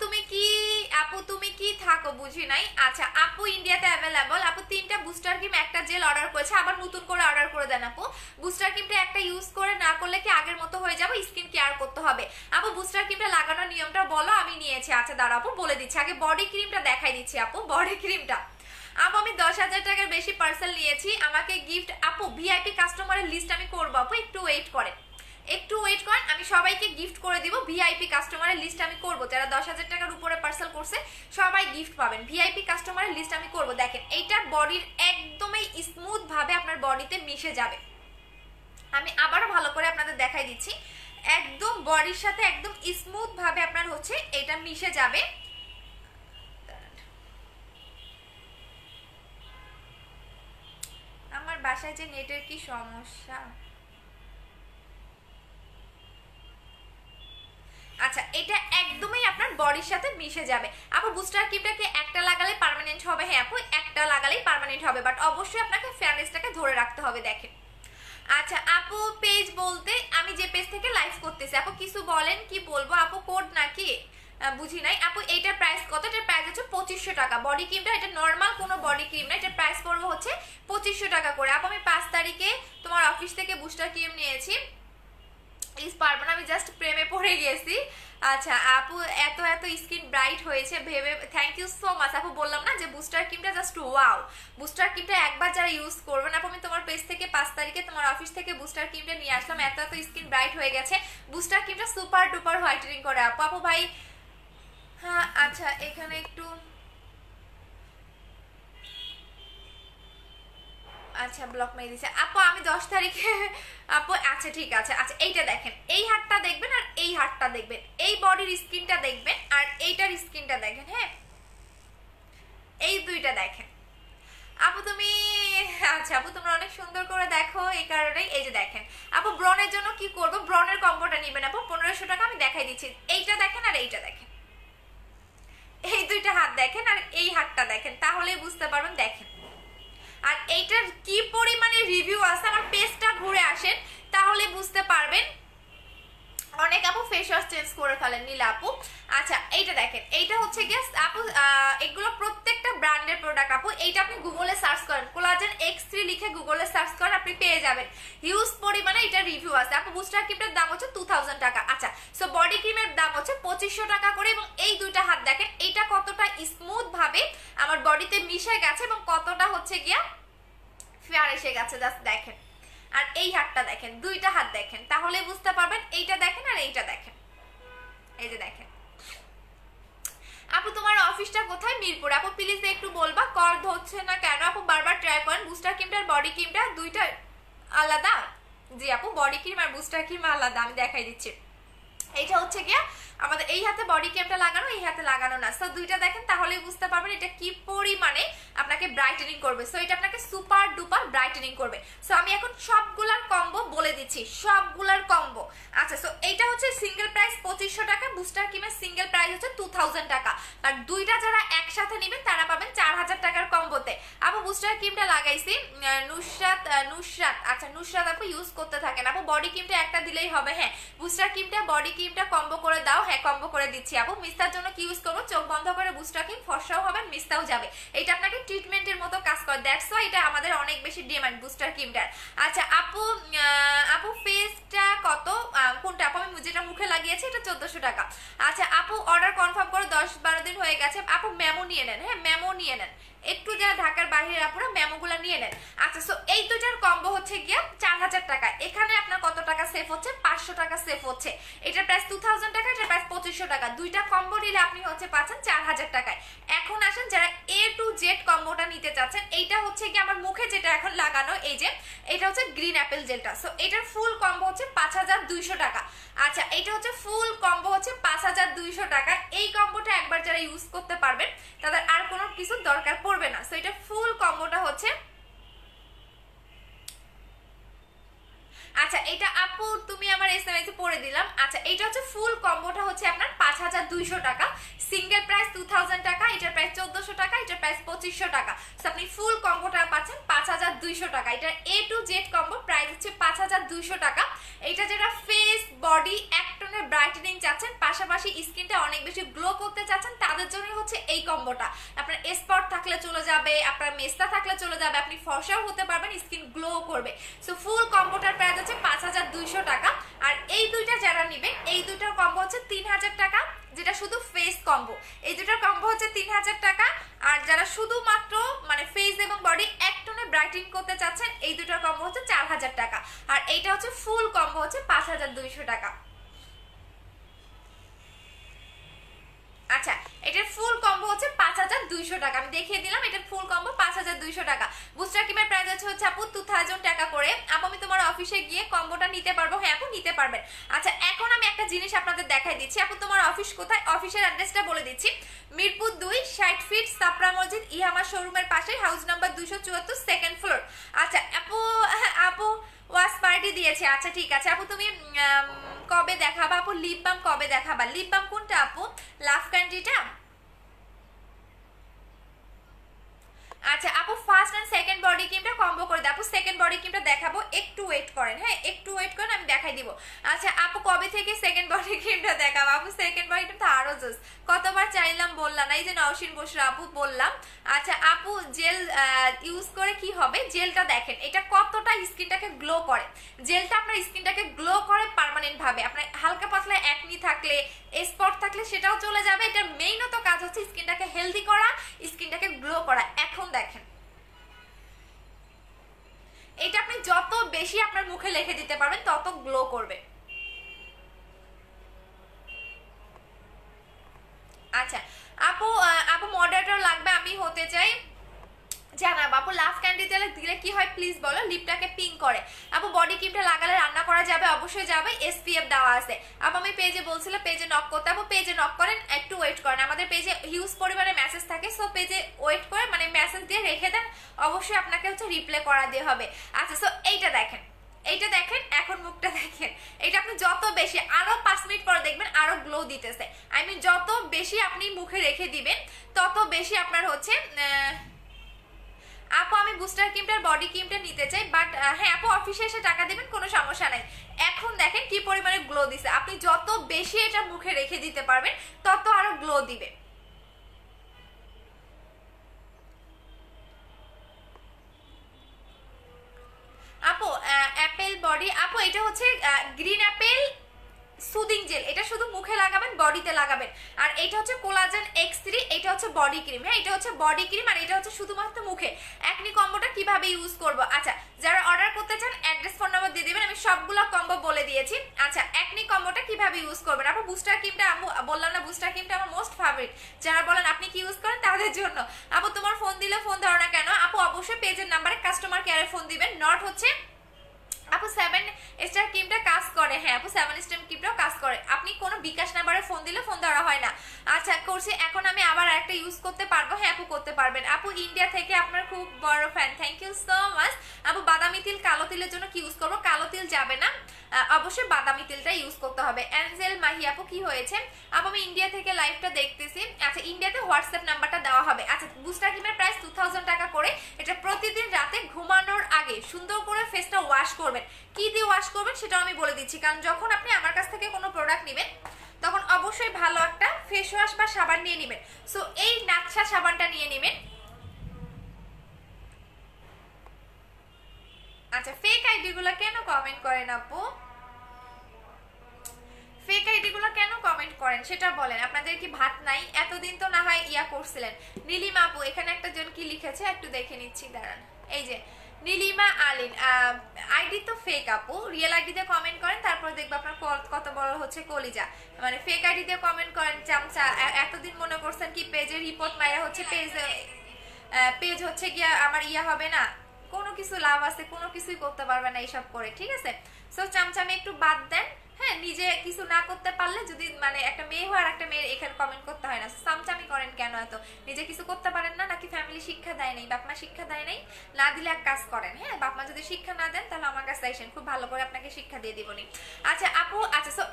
তুমি কি থাকো বুঝি নাই। আচ্ছা আপু ইন্ডিয়াতে অ্যাভেলেবল। আপু 3টা বুস্টার ক্রিম একটা জেল অর্ডার করেছে, আবার নতুন করে অর্ডার করে দেন আপু। বুস্টার ক্রিমটা একটা ইউজ করে না করলে কি আগের মতো হয়ে যাবে, স্কিন কেয়ার করতে হবে। আপু বুস্টার ক্রিমটা লাগানোর নিয়মটা বলো, আমি নিয়েছি। আচ্ছা দাঁড়া আপু বলে দিচ্ছি, আগে বডি ক্রিমটা দেখাই দিচ্ছি আপু। বডি ক্রিমটা আপু আমি 10,000 টাকার বেশি পার্সেল নিয়েছি, আমাকে গিফট। আপু ভিআইপি কাস্টমারের লিস্ট আমি করবো আপু, একটু ওয়েট করেন, আমি সবাইকে গিফট করে দিব। ভিআইপি কাস্টমারের লিস্ট আমি করব, যারা 10,000 টাকার উপরে পার্সেল করছে সবাই গিফট পাবেন। ভিআইপি কাস্টমারের লিস্ট আমি করব। দেখেন এইটা বডির একদমই স্মুথ ভাবে আপনার বডিতে মিশে যাবে। আমি আবারও ভালো করে আপনাদের দেখাই দিচ্ছি, একদম বডির সাথে একদম স্মুথ ভাবে আপনার হচ্ছে এটা মিশে যাবে। আমার বাসায় যে নেটের কি সমস্যা। আচ্ছা এটা একদমই আপনার বডির সাথে মিশে যাবে। আপু বুস্টার ক্রিমটা কি একটা লাগালে পার্মানেন্ট হবে? হ্যাঁ আপু একটা লাগালেই পার্মানেন্ট হবে, বাট অবশ্যই আপনাকে ফেয়ারনেসটাকে ধরে রাখতে হবে। দেখেন আচ্ছা আপু পেজ বলতে আমি যে পেজ থেকে লাইভ করতেছি, আপু কিছু বলেন। কি বলবো আপু, কোড নাকি বুঝি নাই আপু। এইটার প্রাইস কত? এটার প্রাইস হচ্ছে 2500 টাকা। বডি ক্রিমটা এটা নর্মাল কোনো বডি ক্রিম না, এটার প্রাইস পড়বে হচ্ছে 2500 টাকা করে। আপু আমি 5 তারিখে তোমার অফিস থেকে বুস্টার ক্রিম নিয়েছি, পারবো না, আমি জাস্ট প্রেমে পড়ে গেছি। আচ্ছা আপু এত স্কিন ব্রাইট হয়েছে ভেবে থ্যাংক ইউ সো মাচ। আপু বললাম না যে বুস্টার ক্রিমটা জাস্ট ওয়াও। বুস্টার ক্রিমটা একবার যারা ইউজ করবেন, আপু আমি তোমার পেজ থেকে 5 তারিখে তোমার অফিস থেকে বুস্টার ক্রিমটা নিয়ে আসলাম, এত স্কিন ব্রাইট হয়ে গেছে। বুস্টার ক্রিমটা সুপার ডুপার হোয়াইটেনিং করে আপু। আপু ভাই হ্যাঁ আচ্ছা এখানে একটু আচ্ছা ব্লক মেরে দিছে আপু। আমি 10 তারিখে আপু আচ্ছা ঠিক আছে। আচ্ছা এইটা দেখেন, এই হাতটা দেখবেন আর এই হাতটা দেখবেন, এই বডির স্কিনটা দেখবেন আর এইটার স্কিনটা দেখেন। হ্যাঁ এই দুইটা দেখেন আপু তুমি। আচ্ছা আপু তোমরা অনেক সুন্দর করে দেখো, এই কারণেই। এই যে দেখেন আপু ব্রনের জন্য কি করবো, ব্রনের কম্বোটা নিবেন আপু 1500 টাকা। আমি দেখাই দিচ্ছি, এইটা দেখেন আর এইটা দেখেন, এই দুইটা হাত দেখেন আর এই হাতটা দেখেন, তাহলেই বুঝতে পারবেন। দেখেন আর এইটার কি পরিমাণে রিভিউ আছে, আমার পেজটা ঘুরে আসেন তাহলে বুঝতে পারবেন। অনেক আপু ফেস ওয়াশ চেঞ্জ করে ফেলেন নীলা আপু। আচ্ছা এইটা দেখেন, এইটা হচ্ছে গিয়ে আপু এগুলো প্রত্যেকটা ব্র্যান্ডের প্রোডাক্ট আপু। এইটা আপনি গুগলে সার্চ করেন, কোলাজেন X3 লিখে গুগলে সার্চ করেন, আপনি পেয়ে যাবেন। হিউজ পরিমাণে এটা রিভিউ আছে আপু। বুস্টার ক্রিমের দাম হচ্ছে 2000 টাকা। আচ্ছা সো বডি ক্রিমের দাম হচ্ছে 2500 টাকা করে। এবং এই দুইটা হাত দেখেন এইটা কতটা স্মুথ ভাবে আমার বডিতে মিশে গেছে এবং কতটা হচ্ছে গিয়া ফেয়ার এসে গেছে, জাস্ট দেখেন। আর এই হাতটা দেখেন, দুইটা হাত দেখেন তাহলে বুঝতে পারবেন। এইটা দেখেন আর এইটা দেখেন, এই যে দেখেন। আপু তোমার অফিসটা কোথায়? মিরপুর। আপু প্লিজ একটু বলবা কল ধরছে না কেন আপু, বারবার ট্রাই করেন। বুস্টার ক্রিমটা আর বডি ক্রিমটা দুইটা আলাদা। জি আপু বডি ক্রিম আর বুস্টার ক্রিম আলাদা, আমি দেখাই দিচ্ছি। এইটা হচ্ছে গিয়া আমাদের এই হাতে বডি ক্রিমটা লাগানো, এই হাতে লাগানো না। সো দুইটা দেখেন তাহলেই বুঝতে পারবেন এটা কি পরিমাণে আপনাকে ব্রাইটেনিং করবে। সো এটা আপনাকে সুপার ডুপার ব্রাইটেনিং করবে। সো আমি এখন সবগুলার কম্বো বলে দিচ্ছি, সবগুলার কম্বো। আচ্ছা সো এইটা হচ্ছে সিঙ্গেল প্রাইস 2500 টাকা, বুস্টার ক্রিমের সিঙ্গেল প্রাইস হচ্ছে 2000 টাকা। আর দুইটা যারা একসাথে নেবেন তারা পাবেন 4000 টাকার কম্বোতে। আপু বুস্টার ক্রিমটা লাগাইছি নুসরাত। আচ্ছা নুসরাত আপু ইউজ করতে থাকেন আপু। বডি ক্রিমটা একটা দিলেই হবে। হ্যাঁ বুস্টার ক্রিমটা বডি ক্রিমটা কম্বো করে দাও। হ্যাঁ কম্বো করে দিচ্ছি আপু। মিস্তার জন্য কি ইউজ করবো, চোখ বন্ধ করে বুস্টার ক্রিম, ফর্সাও হবেন, মিস্তাও যাবে। এটা আপনাকে ট্রিটমেন্টের মতো কাজ করে, দ্যাটস ওয়াই এটা আমাদের অনেক বেশি ডিমান্ড বুস্টার ক্রিমটার। আচ্ছা আপু আপু ফেসটা কত, কোনটা আপু? আমি যেটা মুখে লাগিয়েছি এটা 1400 টাকা। আচ্ছা আপু অর্ডার কনফার্ম করে 10-12 দিন হয়ে গেছে আপু। মেমো নিয়ে নেন, হ্যাঁ মেমো নিয়ে নেন, একটু যারা ঢাকার বাইরে আপুরা মেমোগুলো নিয়ে নেন। আচ্ছা সো এই দুইটার কম্বো হচ্ছে গিয়া 4000 টাকা। এখানে আপনার কত টাকা সেভ হচ্ছে? 500 টাকা সেভ হচ্ছে। এটার প্রাইস 2000 টাকা, এটার প্রাইস 2500 টাকা। দুইটা কম্বো নিলে আপনি হচ্ছে পাচ্ছেন 4000 টাকায়। এখন আসেন যারা A to Z কম্বোটা নিতে চাচ্ছেন, এইটা হচ্ছে কি আমার মুখে যেটা এখন লাগানো, এই যে এটা হচ্ছে গ্রিন অ্যাপেল জেলটা। সো এটার ফুল কম্বো হচ্ছে 5200 টাকা। আচ্ছা এটা হচ্ছে ফুল কম্বো হচ্ছে 5200 টাকা। এই কম্বোটা একবার যারা ইউজ করতে পারবেন তাদের আর কোনো কিছু দরকার পড়বে না। সো এটা ফুল কম্বোটা হচ্ছে আচ্ছা এটা আপু তুমি আমার এসএমএস এ পড়ে দিলাম। আচ্ছা এটা হচ্ছে ফুল কম্বোটা হচ্ছে আপনার 5200 টাকা, সিঙ্গেল প্রাইস 2000 টাকা, এটার প্রাইস 1400 টাকা, এটার প্রাইস 2500 টাকা। সো আপনি ফুল কম্বোটা পাচ্ছেন 5200 টাকা। এটা এ টু জেড কম্বো প্রাইস হচ্ছে 5200 টাকা। এটা যেটা ফেস বডি এক টোনের ব্রাইটেনিং চাচ্ছেন, পাশাপাশি স্কিনটা অনেক বেশি গ্লো করতে চাচ্ছেন, তাদের জন্য হচ্ছে এই কম্বোটা। আপনার স্পট থাকলে চলে যাবে, আপনার মেস্তা থাকলে চলে যাবে, আপনি ফর্সাও হতে পারবেন, স্কিন গ্লো করবে। সো ফুল কম্বোটার প্রাইস হচ্ছে 5200 টাকা। আর এই দুইটা যারা নেবেন, এই দুইটার কম্বো হচ্ছে 3000 টাকা, যেটা শুধু ফেস কম্বো। এই দুটার কম্বো হচ্ছে 3000 টাকা। আর যারা শুধুমাত্র মানে ফেস এবং বডি এক টোনে ব্রাইটেনিং করতে চাচ্ছেন, এই দুটার কম্বো হচ্ছে 4000 টাকা। আর এইটা হচ্ছে ফুল কম্বো হচ্ছে 5200 টাকা। আচ্ছা এটার ফুল কম্বো হচ্ছে 5200 টাকা, আমি দেখিয়ে দিলাম। এটার ফুল কম্বো 5200 টাকা। বুস্টার ক্রিমের প্রাইস হচ্ছে আপু 2000 টাকা করে। আপু আমি তোমার অফিসে গিয়ে কম্বোটা নিতে পারবো? হ্যাঁ আপু নিতে পারবেন। আচ্ছা এখন আমি একটা জিনিস আপনাদের দেখাই দিচ্ছি। আপু তোমার অফিস কোথায়? অফিসের অ্যাড্রেসটা বলে দিচ্ছি। মিরপুর 2 60 ফিট সাপরা মসজিদ ইহামা শোরুমের পাশে, হাউস নাম্বার 274, সেকেন্ড ফ্লোর। আচ্ছা আপু আপু ওয়াশ পার্টি দিয়েছে। আচ্ছা ঠিক আছে আপু, তুমি কবে দেখাবা আপু? লিপ বাম কবে দেখাবা? লিপ বাম কোনটা আপু? লাভ ক্যান্ডিটা? আচ্ছা আপু ফার্স্ট এন্ড সেকেন্ড বডি ক্রিমটা কম্বো করে দাও। আপু সেকেন্ড বডি ক্রিমটা দেখাবো, একটু ওয়েট করেন। হ্যাঁ একটু ওয়েট করেন, আমি দেখাই দিব। আচ্ছা আপু কবে থেকে সেকেন্ড বডি ক্রিমটা দেখাবো? আপু সেকেন্ড বডি ক্রিমটা আরো জোস, কতবার চাইলাম বললাম না। এই যে নওশিন বসরা আপু বললাম। আচ্ছা আপু জেল ইউজ করে কি হবে? জেলটা দেখেন এটা কতটা স্কিনটাকে গ্লো করে। জেলটা আপনার স্কিনটাকে গ্লো করে পার্মানেন্ট ভাবে। আপনার হালকা পাতলা একনি থাকলে, স্পট থাকলে সেটাও চলে যাবে। এটার মেইনত কাজ হচ্ছে স্কিনটাকে হেলদি করা, স্কিনটাকে গ্লো করা। এখন দেখেন এটা আপনি যত বেশি আপনার মুখে লিখে দিতে পারবেন তত গ্লো করবে। আচ্ছা আপু আপু মডারেটর লাগবে, আমি হতে চাই জানাবো। আপু লাভ ক্যান্ডি দিলে কি হয় প্লিজ বলো? লিপটাকে পিঙ্ক করে। আপু বডি ক্রিমটা লাগালে রান্না করা যাবে? অবশ্যই যাবে, এসপিএফ দেওয়া আছে। আপু আমি পেজে বলছিলাম পেজে নক করতে। আপু পেজে নক করেন, একটু ওয়েট করেন, আমাদের পেজে হিউজ পরিমাণে মেসেজ থাকে। সো পেজে ওয়েট করে মানে মেসেজ দিয়ে রেখে দেন, অবশ্যই আপনাকে হচ্ছে রিপ্লাই করা দিয়ে হবে। আচ্ছা সো এইটা দেখেন, এইটা দেখেন, এখন মুখটা দেখেন। এটা আপনি যত বেশি আরো 5 মিনিট পরে দেখবেন আরো গ্লো দিতেছে। আই মিন যত বেশি আপনি মুখে রেখে দিবেন তত বেশি আপনার হচ্ছে আপু আমি বুস্টার ক্রিমটার বডি ক্রিমটা নিতে চাই, বাট হ্যাঁ আপু অফিসে এসে টাকা দিবেন, কোনো সমস্যা নাই। এখন দেখেন কি পরিমাণে গ্লো দিছে। আপনি যত বেশি এটা মুখে রেখে দিতে পারবেন তত আরো গ্লো দিবে। আপু অ্যাপেল বডি, আপু এটা হচ্ছে গ্রিন অ্যাপেল সুদিং জেল, এটা শুধু মুখে লাগাবেন, বডিতে লাগাবেন। আর এটা হচ্ছে কোলাজেন X3, এটা হচ্ছে বডি ক্রিম। হ্যাঁ এটা হচ্ছে বডি ক্রিম আর এটা হচ্ছে শুধুমাত্র মুখে। একনি কম্বোটা কিভাবে ইউজ করব? আচ্ছা যারা অর্ডার করতে চান অ্যাড্রেস ফোন নাম্বার দিয়ে দিবেন, আমি সবগুলো কম্বো বলে দিয়েছি। আচ্ছা একনি কম্বোটা কিভাবে ইউজ করবেন? আপু বুস্টার ক্রিমটা আমি বললাম না, বুস্টার ক্রিমটা আমার মোস্ট ফেভারিট। যারা বলেন আপনি কি ইউজ করেন তাদের জন্য। আপু তোমার ফোন দিলে ফোন ধরো না কেন? আপু অবশ্যই পেজের নাম্বারে কাস্টমার কেয়ারে ফোন দিবেন, নট হচ্ছে আপু 7 স্টার ক্রিমটা কাজ করে। হ্যাঁ আপু 7 স্টার ক্রিমটাও কাজ করে, আপনি কোনো বিকাশ নাম্বারে ফোন দিলে ফোন ধরা হয় না। আচ্ছা করছি, এখন আমি আবার একটা ইউজ করতে পারবো? হ্যাঁ আপু করতে পারবেন। আপু ইন্ডিয়া থেকে আপনার খুব বড় fan, thank you so much. আপু বাদামি তিল কালো তিলের জন্য কি ইউজ করবো? কালো তিল যাবে না, অবশ্যই বাদামি তিলটা ইউজ করতে হবে। অ্যাঞ্জেল মাহি আপু কি হয়েছে? আপু আমি ইন্ডিয়া থেকে লাইভটা দেখতেছি। আচ্ছা ইন্ডিয়াতে হোয়াটসঅ্যাপ নাম্বারটা দেওয়া হবে। আচ্ছা বুস্টার ক্রিমের প্রাইস 2000 টাকা করে। এটা প্রতিদিন রাতে ঘুমানোর আগে সুন্দর করে ফেসটা ওয়াশ করবেন। কি দিয়ে ওয়াশ করবেন সেটাও আমি বলে দিচ্ছি, কারণ যখন আপনি আমার কাছ থেকে কোনো প্রোডাক্ট নেবেন তখন অবশ্যই ভালো একটা ফেস ওয়াশ বা সাবান নিয়ে নেবেন। সো এই নাকশা সাবানটা নিয়ে নেবেন। আচ্ছা ফেক আইডি গুলো কেন কমেন্ট করেন আপু? ফেক আইডি গুলো কেন কমেন্ট করেন সেটা বলেন। আপনাদের কি ভাত নাই? এতদিন তো না হয় ইয়া করছিলেন। নীলিমা আপু এখানে একটা জন কি লিখেছে একটু দেখে নিচ্ছি, দাঁড়ান। এই যে নীলিমা আলিন, আইডি তো ফেক আপু। রিয়েল আইডি দিয়ে কমেন্ট করেন, তারপর দেখবো আপনার কত বড় হচ্ছে কলিজা। মানে ফেক আইডি দিয়ে কমেন্ট করেন চামচা। এতদিন মনে করছেন কি পেজে রিপোর্ট মাইরা হচ্ছে পেজ হচ্ছে গিয়া আমার ইয়া হবে না? কোনো কিছু লাভ আছে? কোনো কিছুই করতে পারবে না এইসব করে, ঠিক আছে? সো চামচামি একটু বাদ দেন, হ্যাঁ, নিজে কিছু না করতে পারলে যদি মানে একটা মেয়ে হয় আর একটা মেয়ের এখানে কমেন্ট করতে হয় না, সামচামি করেন কেন এত? নিজে কিছু করতে পারেন না নাকি ফ্যামিলি শিক্ষা দেয় নাই, বাপ মা শিক্ষা দেয় নাই? না দিলে এক কাজ করেন, হ্যাঁ, বাপ মা যদি শিক্ষা না দেন তাহলে আমার কাছে আসেন, খুব ভালো করে আপনাকে শিক্ষা দিয়ে দিবনি। আচ্ছা আপু, আচ্ছা সো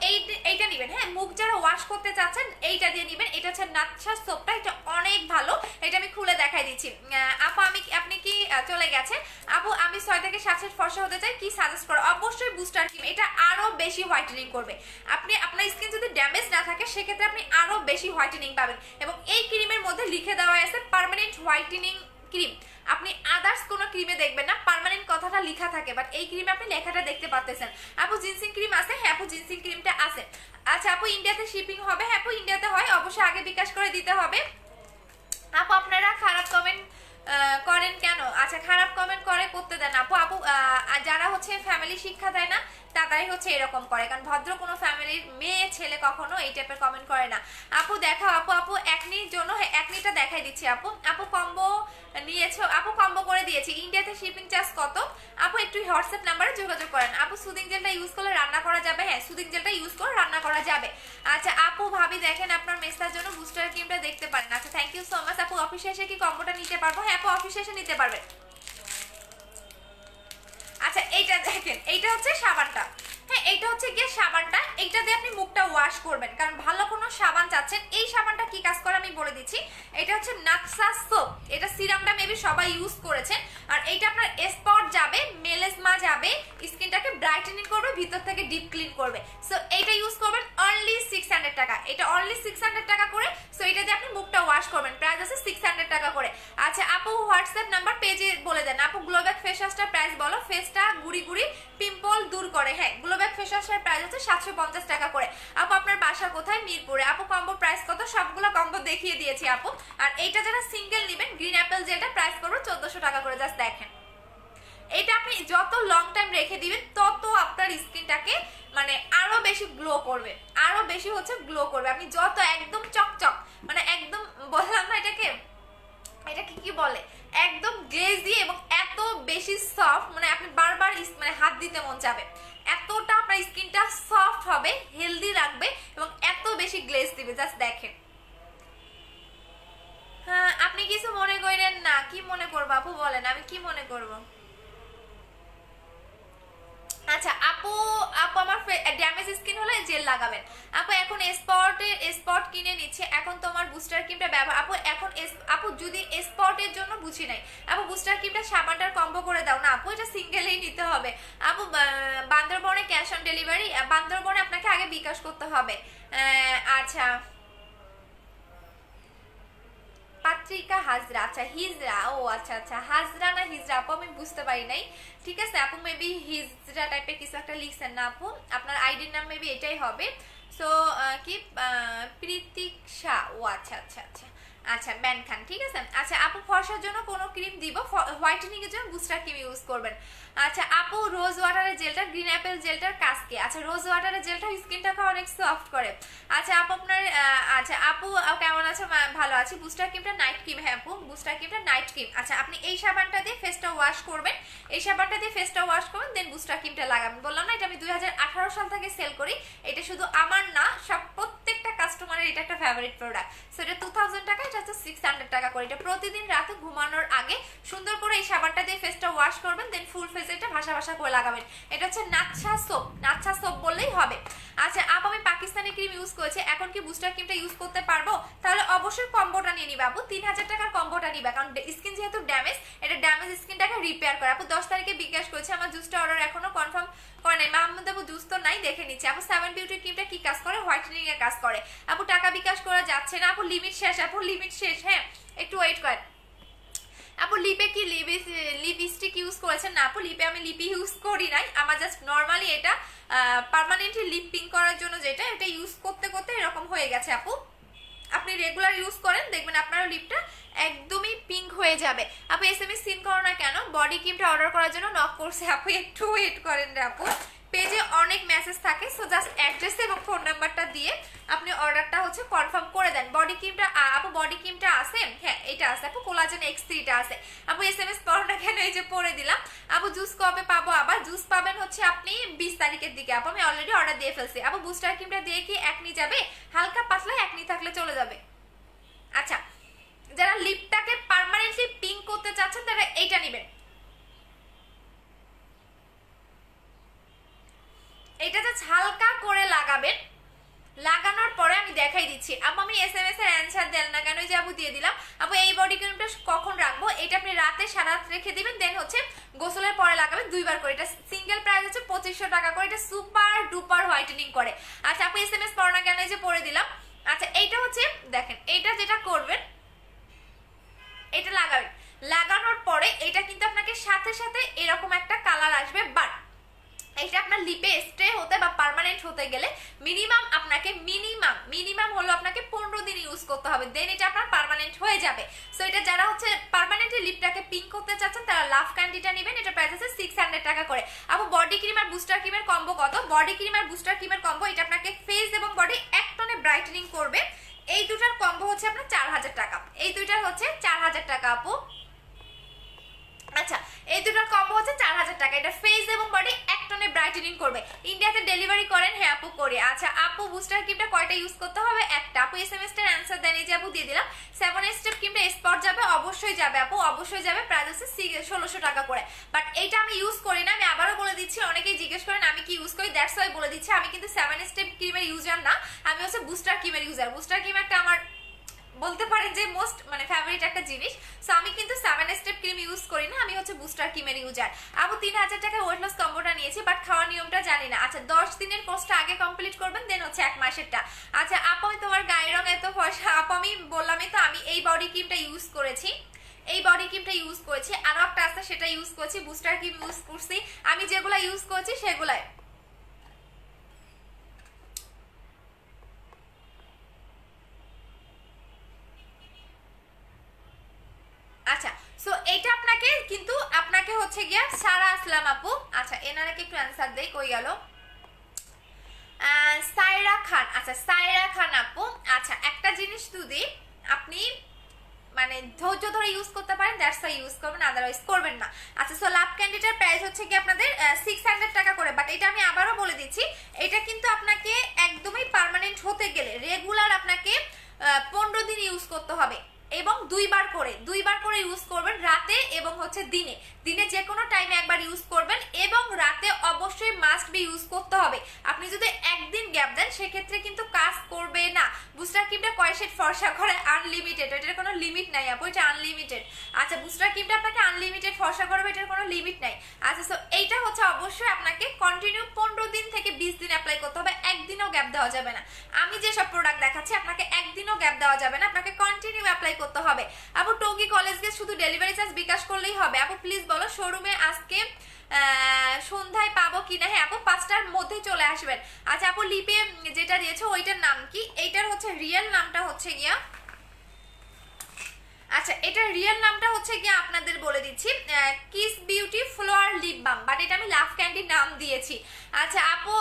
এইটা নিবেন, হ্যাঁ, মুখ যারা ওয়াশ করতে চাচ্ছেন এইটা দিয়ে নিবেন। এটা হচ্ছে নাচ্ছা সোপটা, এটা অনেক ভালো, এটা আমি খুলে দেখাই দিচ্ছি। আপু আপনি কি চলে গেছে? আপু আমি 6 থেকে 7 সেট ফর্সা হতে চাই, কি সাজেস্ট করো? অবশ্যই বুস্টার ক্রিম, এটা আরো বেশি হোয়াইটেনিং করবে। আপনি আপনার স্কিন যদি ড্যামেজ না থাকে সেক্ষেত্রে আপনি আরো বেশি হোয়াইটেনিং পাবেন। এবং এই ক্রিমের মধ্যে লিখে দেওয়া আছে পার্মানেন্ট হোয়াইটেনিং ক্রিম। আপনি আদার্স কোনো ক্রিমে দেখবেন না পার্মানেন্ট কথাটা লেখা থাকে, বাট এই ক্রিমে আপনি লেখাটা দেখতে পাচ্ছেন। আপু জিনসিং ক্রিম আছে? হ্যাঁ আপু জিনসিং ক্রিমটা আছে। আচ্ছা আপু ইন্ডিয়াতে শিপিং হবে? হ্যাঁ আপু ইন্ডিয়াতে হয়, অবশ্যই আগে বিকাশ করে দিতে হবে। আপু আপনারা খারাপ কমেন্ট করেন কেন? আচ্ছা খারাপ কমেন্ট করতে দেন আপু। আপু যারা হচ্ছে ফ্যামিলি শিক্ষা দেয় না তারাই হচ্ছে এরকম করে, কারণ ভদ্র কোনো ফ্যামিলির মেয়ে ছেলে কখনো এই টাইপের কমেন্ট করে না। আপু দেখাও আপু একনির জন্য, হ্যাঁ একনিটা দেখাই দিচ্ছি আপু। আপু কম্বো নিয়েছো? আপু কম্বো করে দিয়েছি। ইন্ডিয়াতে শিপিং চার্জ কত? আপু একটু হোয়াটসঅ্যাপ নাম্বারে যোগাযোগ করেন। আপু সুদিং জেলটা ইউজ করলে রান্না করা যাবে? হ্যাঁ সুদিং জেলটা ইউজ করে রান্না করা যাবে। আচ্ছা আপু ভাবি দেখেন আপনার মেসের জন্য বুস্টার ক্রিমটা দেখতে পারেন। আচ্ছা থ্যাংক ইউ সো মাচ আপু। অফিসে এসে কি কম্বোটা নিতে পারবো? হ্যাঁ আপু অফিসে এসে নিতে পারবেন। আচ্ছা এইটা দেখেন, এইটা হচ্ছে সাবানটা, হ্যাঁ এইটা হচ্ছে গিয়ে সাবানটা, এইটা দিয়ে আপনি মুখটা ওয়াশ করবেন, কারণ ভালো কোনো সাবান চাচ্ছেন। এই সাবানটা কি কাজ করে আমি বলে দিচ্ছি। এটা হচ্ছে নাক্সা সোপ, এটা সিরামটা মেবি সবাই ইউজ করেছেন। আর এইটা আপনার স্পট যাবে, মেলেজমা যাবে, স্কিনটাকে ব্রাইটেনিং করবে, ভিতর থেকে ডিপ ক্লিন করবে। সো এইটা ইউজ করবেন অনলি 600 টাকা, এটা অনলি 600 টাকা করে। সো এটা দিয়ে আপনি মুখটা ওয়াশ করবেন, প্রাইস আছে 600 টাকা করে। আচ্ছা আপু হোয়াটসঅ্যাপ নাম্বার পেজে বলে দেন। আপু গ্লোব্যাক ফেস ওয়াশটার প্রাইস বলো, ফেসটা গুড়ি গুড়ি পিম্পল দূর করে। হ্যাঁ গ্লোব্যাক ফেস ওয়াশের প্রাইস হচ্ছে 750 টাকা করে। আপু আপনার বাসা কোথায়? মিরপুরে। আপু কম্বো প্রাইস কত? সবগুলো কম্বো দেখিয়ে দিয়েছি আপু। আর এইটা যারা সিঙ্গেল নেবেন গ্রিন অ্যাপেল জেলটা প্রাইস পড়বে 1400 টাকা করে। জাস্ট দেখেন, এটা আপনি যত লং টাইম রেখে দিবেন তত আপনার স্কিনটাকে মানে আরো বেশি গ্লো করবে, আরো বেশি হচ্ছে গ্লো করবে। আপনি যত একদম চকচক মানে একদম বললাম না এটাকে, এটাকে কি বলে, একদম গ্লেজি এবং এত বেশি সফট, মানে আপনি বারবার মানে হাত দিতে মন চাবে, এতটা আপনার স্কিনটা সফট হবে, হেলদি রাখবে এবং এত বেশি গ্লেজ দিবে। জাস্ট দেখেন। হ্যাঁ আপনি কিছু মনে করেন না? কি মনে করবো আপু বলেন, আমি কি মনে করবো? আচ্ছা আপু আমার ড্যামেজ স্কিন হলে জেল লাগাবেন। আপু এখন স্পট কিনে নিচ্ছে, এখন তোমার বুস্টার ক্রিমটা ব্যবহার। আপু এখন আপু যদি স্পটের জন্য বুঝি নাই আপু, বুস্টার ক্রিমটা সাবানটার কম্বো করে দাও না আপু, এটা সিঙ্গেলেই নিতে হবে আপু। বান্দরবনে ক্যাশ অন ডেলিভারি? বান্দরবনে আপনাকে আগে বিকাশ করতে হবে। আচ্ছা পাত্রিকা হাজরা, আচ্ছা হিজরা, ও আচ্ছা আচ্ছা হাজরা না হিজরা আপু, আমি বুঝতে পারি নাই। ঠিক আছে আপু মেবি হিজরা টাইপের কিছু একটা লিখছেন না আপু, আপনার আইডির নাম মেবি এটাই হবে। সো কি প্রীতিক্ষা, ও আচ্ছা আচ্ছা আচ্ছা আচ্ছা ব্যান খান, ঠিক আছে। আচ্ছা আপু ফর্সার জন্য কোনো ক্রিম দিব? হোয়াইটেনিং এর জন্য বুস্টার ক্রিম ইউজ করবেন। আচ্ছা আপু রোজ ওয়াটারের জেলটা, গ্রিন অ্যাপেল জেলটার কাজ কি? আচ্ছা রোজ ওয়াটারের জেলটা স্কিনটাকে অনেক সফট করে। আচ্ছা আপু আপনার আচ্ছা আপু কেমন আছে? ভালো আছি। বুস্টার ক্রিমটা নাইট ক্রিম? হ্যাঁ আপু বুস্টার ক্রিমটা নাইট ক্রিম। আচ্ছা আপনি এই সাবানটা দিয়ে ফেসটা ওয়াশ করবেন, এই সাবানটা দিয়ে ফেসটা ওয়াশ করবেন, দেন বুস্টার ক্রিমটা লাগাবেন। বললাম না এটা আমি 2018 সাল থেকে সেল করি, এটা শুধু আমার না সব প্রত্যেকটা কাস্টমারের এটা একটা ফেভারিট প্রোডাক্ট। সো এটা 2000 টাকা, এটা হচ্ছে 600 টাকা করে। এটা প্রতিদিন রাতে ঘুমানোর আগে সুন্দর করে এই সাবানটা দিয়ে ফেসটা ওয়াশ করবেন, দেন ফুল ফেসে এটা ভাসা ভাসা করে লাগাবেন। এটা হচ্ছে নাচ্ছা সোপ, নাচ্ছা সোপ বললেই হবে। আচ্ছা আপ আমি পাকিস্তানি ক্রিম ইউজ করেছি, এখন কি বুস্টার ক্রিমটা ইউজ করতে পারবো? তাহলে অবশ্যই কম্বোটা নিয়ে নিবে আপু, 3000 টাকার কম্বোটা নিবে, কারণ স্কিন যেহেতু ড্যামেজ, এটা ড্যামেজ স্কিনটাকে রিপেয়ার করে। আপু 10 তারিখে বিকাশ করেছে, আমার জুসটা অর্ডার এখনো কনফার্ম করে নাই। মাহমুদ আপু জুস তো নাই, দেখে নিচ্ছে। আপু 7 বিউটি ক্রিমটা কি কাজ করে? হোয়াইটেনিং এর কাজ করে। আপু টাকা বিকাশ করা যাচ্ছে না আপু, লিমিট শেষ আপু, লিমিট শেষ। হ্যাঁ একটু ওয়েট করেন আপু। লিপে কি লিপস্টিক ইউজ করেছেন? না আপু লিপে আমি লিপি ইউজ করি নাই, আমার জাস্ট নর্মালি এটা পার্মানেন্টলি লিপ পিঙ্ক করার জন্য যেটা, এটা ইউজ করতে করতে এরকম হয়ে গেছে আপু। আপনি রেগুলার ইউজ করেন দেখবেন আপনার লিপটা একদমই পিঙ্ক হয়ে যাবে। আপু এসএমএস সিন করো না কেন? বডি ক্রিমটা অর্ডার করার জন্য নক করছে আপু, একটু ওয়েট করেন রে আপু, পেজে অনেক মেসেজ থাকে, সো জাস্ট অ্যাড্রেস এবং ফোন নাম্বারটা দিয়ে আপনি অর্ডারটা হচ্ছে কনফার্ম করে দেন। বডি ক্রিমটা আপু বডি ক্রিমটা আছে, হ্যাঁ এটা আছে আপু, কোলাজেন X3টা আছে আপু। SMS পড়োটা কেন এই যে পড়ে দিলাম আপু। জুস কবে পাবো? আবার জুস পাবেন হচ্ছে আপনি 20 তারিখের দিকে আপু, আমি অলরেডি অর্ডার দিয়ে ফেলছি আপু। বুস্টার ক্রিমটা দিয়ে কি একনি যাবে? হালকা পাতলা একনি থাকলে চলে যাবে। আচ্ছা, যারা লিপটাকে পার্মানেন্টলি পিঙ্ক করতে চাচ্ছেন তারা এইটা নেবেন। এটা জাস্ট হালকা করে লাগাবেন, লাগানোর পরে আমি দেখাই দিচ্ছি আপু। আমি SMS এর অ্যানসার দেন না কেন, যে আপু দিয়ে দিলাম আপু। এই বডি ক্রিমটা কখন রাখবো? এটা আপনি রাতে সারা রাত রেখে দিবেন, দেন হচ্ছে গোসলের পরে লাগাবেন 2 বার করে। এটা সিঙ্গেল প্রাইস হচ্ছে 2500 টাকা করে। এটা সুপার ডুপার হোয়াইটেনিং করে। আচ্ছা আপু SMS পড়ো না কেন, এই যে পড়ে দিলাম। আচ্ছা এইটা হচ্ছে দেখেন, এইটা যেটা করবেন, এটা লাগাবেন, লাগানোর পরে এটা কিন্তু আপনাকে সাথে সাথে এরকম একটা কালার আসবে। বাট এটা আপনার লিপে স্টে হতে বা পার্মানেন্ট হতে গেলে মিনিমাম আপনাকে মিনিমাম হলো আপনাকে 15 দিন ইউজ করতে হবে, দেন এটা আপনার পার্মানেন্ট হয়ে যাবে। সো এটা যারা হচ্ছে পার্মানেন্টলি লিপটাকে পিঙ্ক করতে চাচ্ছেন তারা লাভ ক্যান্ডিটা নেবেন। এটা প্রাইস আছে 600 টাকা করে আপু। বডি ক্রিম আর বুস্টার ক্রিমের কম্বো কত? বডি ক্রিম আর বুস্টার ক্রিমের কম্বো, এটা আপনাকে ফেস এবং বডি এক টনে ব্রাইটেনিং করবে। এই দুটার কম্বো হচ্ছে আপনার 4000 টাকা। এই দুইটার হচ্ছে 4000 টাকা আপু। আচ্ছা এই দুটোর কম্বো হচ্ছে 4000 টাকা। এটা ফেস এবং বডি এক টনে ব্রাইটেনিং করবে। ইন্ডিয়াতে ডেলিভারি করেন? হ্যাঁ আপু করি। আচ্ছা আপু বুস্টার ক্রিমটা কয়টা ইউজ করতে হবে? একটা আপু। SMS এর অ্যানসার দেন, এই যে আপু দিয়ে দিলাম। 7 স্টেপ ক্রিমটা স্পট যাবে? অবশ্যই যাবে আপু, অবশ্যই যাবে। প্রাইস হচ্ছে 1600 টাকা করে। বাট এইটা আমি ইউজ করি না, আমি আবারও বলে দিচ্ছি। অনেকেই জিজ্ঞেস করেন আমি কি ইউজ করি, দ্যাটস ওয়াই বলে দিচ্ছি। আমি কিন্তু 7 স্টেপ ক্রিমের ইউজার না, আমি হচ্ছে বুস্টার ক্রিমের ইউজার। বুস্টার ক্রিম একটা আমার বলতে পারেন যে মোস্ট মানে ফেভারিট একটা জিনিস। সো আমি কিন্তু 7 স্টেপ ক্রিম ইউজ করি না, আমি হচ্ছে বুস্টার ক্রিমের ইউজার আপু। 3000 টাকা ওয়েট লস কম্বোটা নিয়েছি, বাট খাওয়ার নিয়মটা জানি না। আচ্ছা 10 দিনের কোর্সটা আগে কমপ্লিট করবেন, দেন হচ্ছে 1 মাসেরটা। আচ্ছা আপু আমি তোমার গায়ের রং এত ফর্সা আপু, আমি বললামই তো আমি এই বডি ক্রিমটা ইউজ করেছি, এই বডি ক্রিমটা ইউজ করেছি। আরো একটা আছে সেটা ইউজ করেছি, বুস্টার ক্রিম ইউজ করছি। আমি যেগুলা ইউজ করেছি সেগুলাই। আচ্ছা সো এইটা আপনাকে কিন্তু আপনাকে হচ্ছে গিয়া সারা আসলাম আপু। আচ্ছা এনারাকে একটু অ্যান্সার দেই, কই গেল? সায়রা খান। আচ্ছা সায়রা খান আপু, আচ্ছা একটা জিনিস যদি আপনি মানে ধৈর্য ধরে ইউজ করতে পারেন দ্যাটস ওয়াই ইউজ করবেন, আদারওয়াইজ করবেন না। আচ্ছা সো লাভ ক্যান্ডিটার প্রাইস হচ্ছে কি আপনাদের 600 টাকা করে। বাট এটা আমি আবারও বলে দিচ্ছি, এটা কিন্তু আপনাকে একদমই পার্মানেন্ট হতে গেলে রেগুলার আপনাকে 15 দিন ইউজ করতে হবে এবং 2 বার করে ইউজ করবেন, রাতে এবং হচ্ছে দিনে। দিনে যে কোনো টাইমে একবার ইউজ করবেন এবং রাতে অবশ্যই মাস্ট বি ইউজ করতে হবে। আপনি যদি একদিন গ্যাপ দেন সেক্ষেত্রে কিন্তু কাজ করবে না। বুস্টার ক্রিমটা কয় শেড ফর্সা করে? আনলিমিটেড, এটার কোনো লিমিট নাই আপু, এটা আনলিমিটেড। আচ্ছা বুস্টার ক্রিমটা আপনাকে আনলিমিটেড ফর্সা করবে, এটার কোনো লিমিট নাই। আচ্ছা সো এইটা হচ্ছে অবশ্যই আপনাকে কন্টিনিউ 15 দিন থেকে 20 দিন অ্যাপ্লাই করতে হবে, একদিনও গ্যাপ দেওয়া যাবে না। আমি যে সব প্রোডাক্ট দেখাচ্ছি আপনাকে একদিনও গ্যাপ দেওয়া যাবে না, আপনাকে কন্টিনিউ অ্যাপ্লাই করতে হবে আপু। টঙ্গী কলেজ গিয়ে শুধু ডেলিভারি চার্জ বিকাশ করলেই হবে আপু? প্লিজ বলো শোরুমে আজকে সন্ধ্যায় পাবো কিনা? হ্যাঁ আপু 5টার মধ্যে চলে আসবেন। আচ্ছা আপু লিপে যেটা দিয়েছো ওইটার নাম কি? এইটার হচ্ছে রিয়েল নামটা হচ্ছে গিয়া, আচ্ছা এটার রিয়েল নামটা হচ্ছে গিয়ে আপনাদের বলে দিচ্ছি, kiss beauty flower lip balm, but এটা আমি লাভ ক্যান্ডি নাম দিয়েছি। আচ্ছা আপু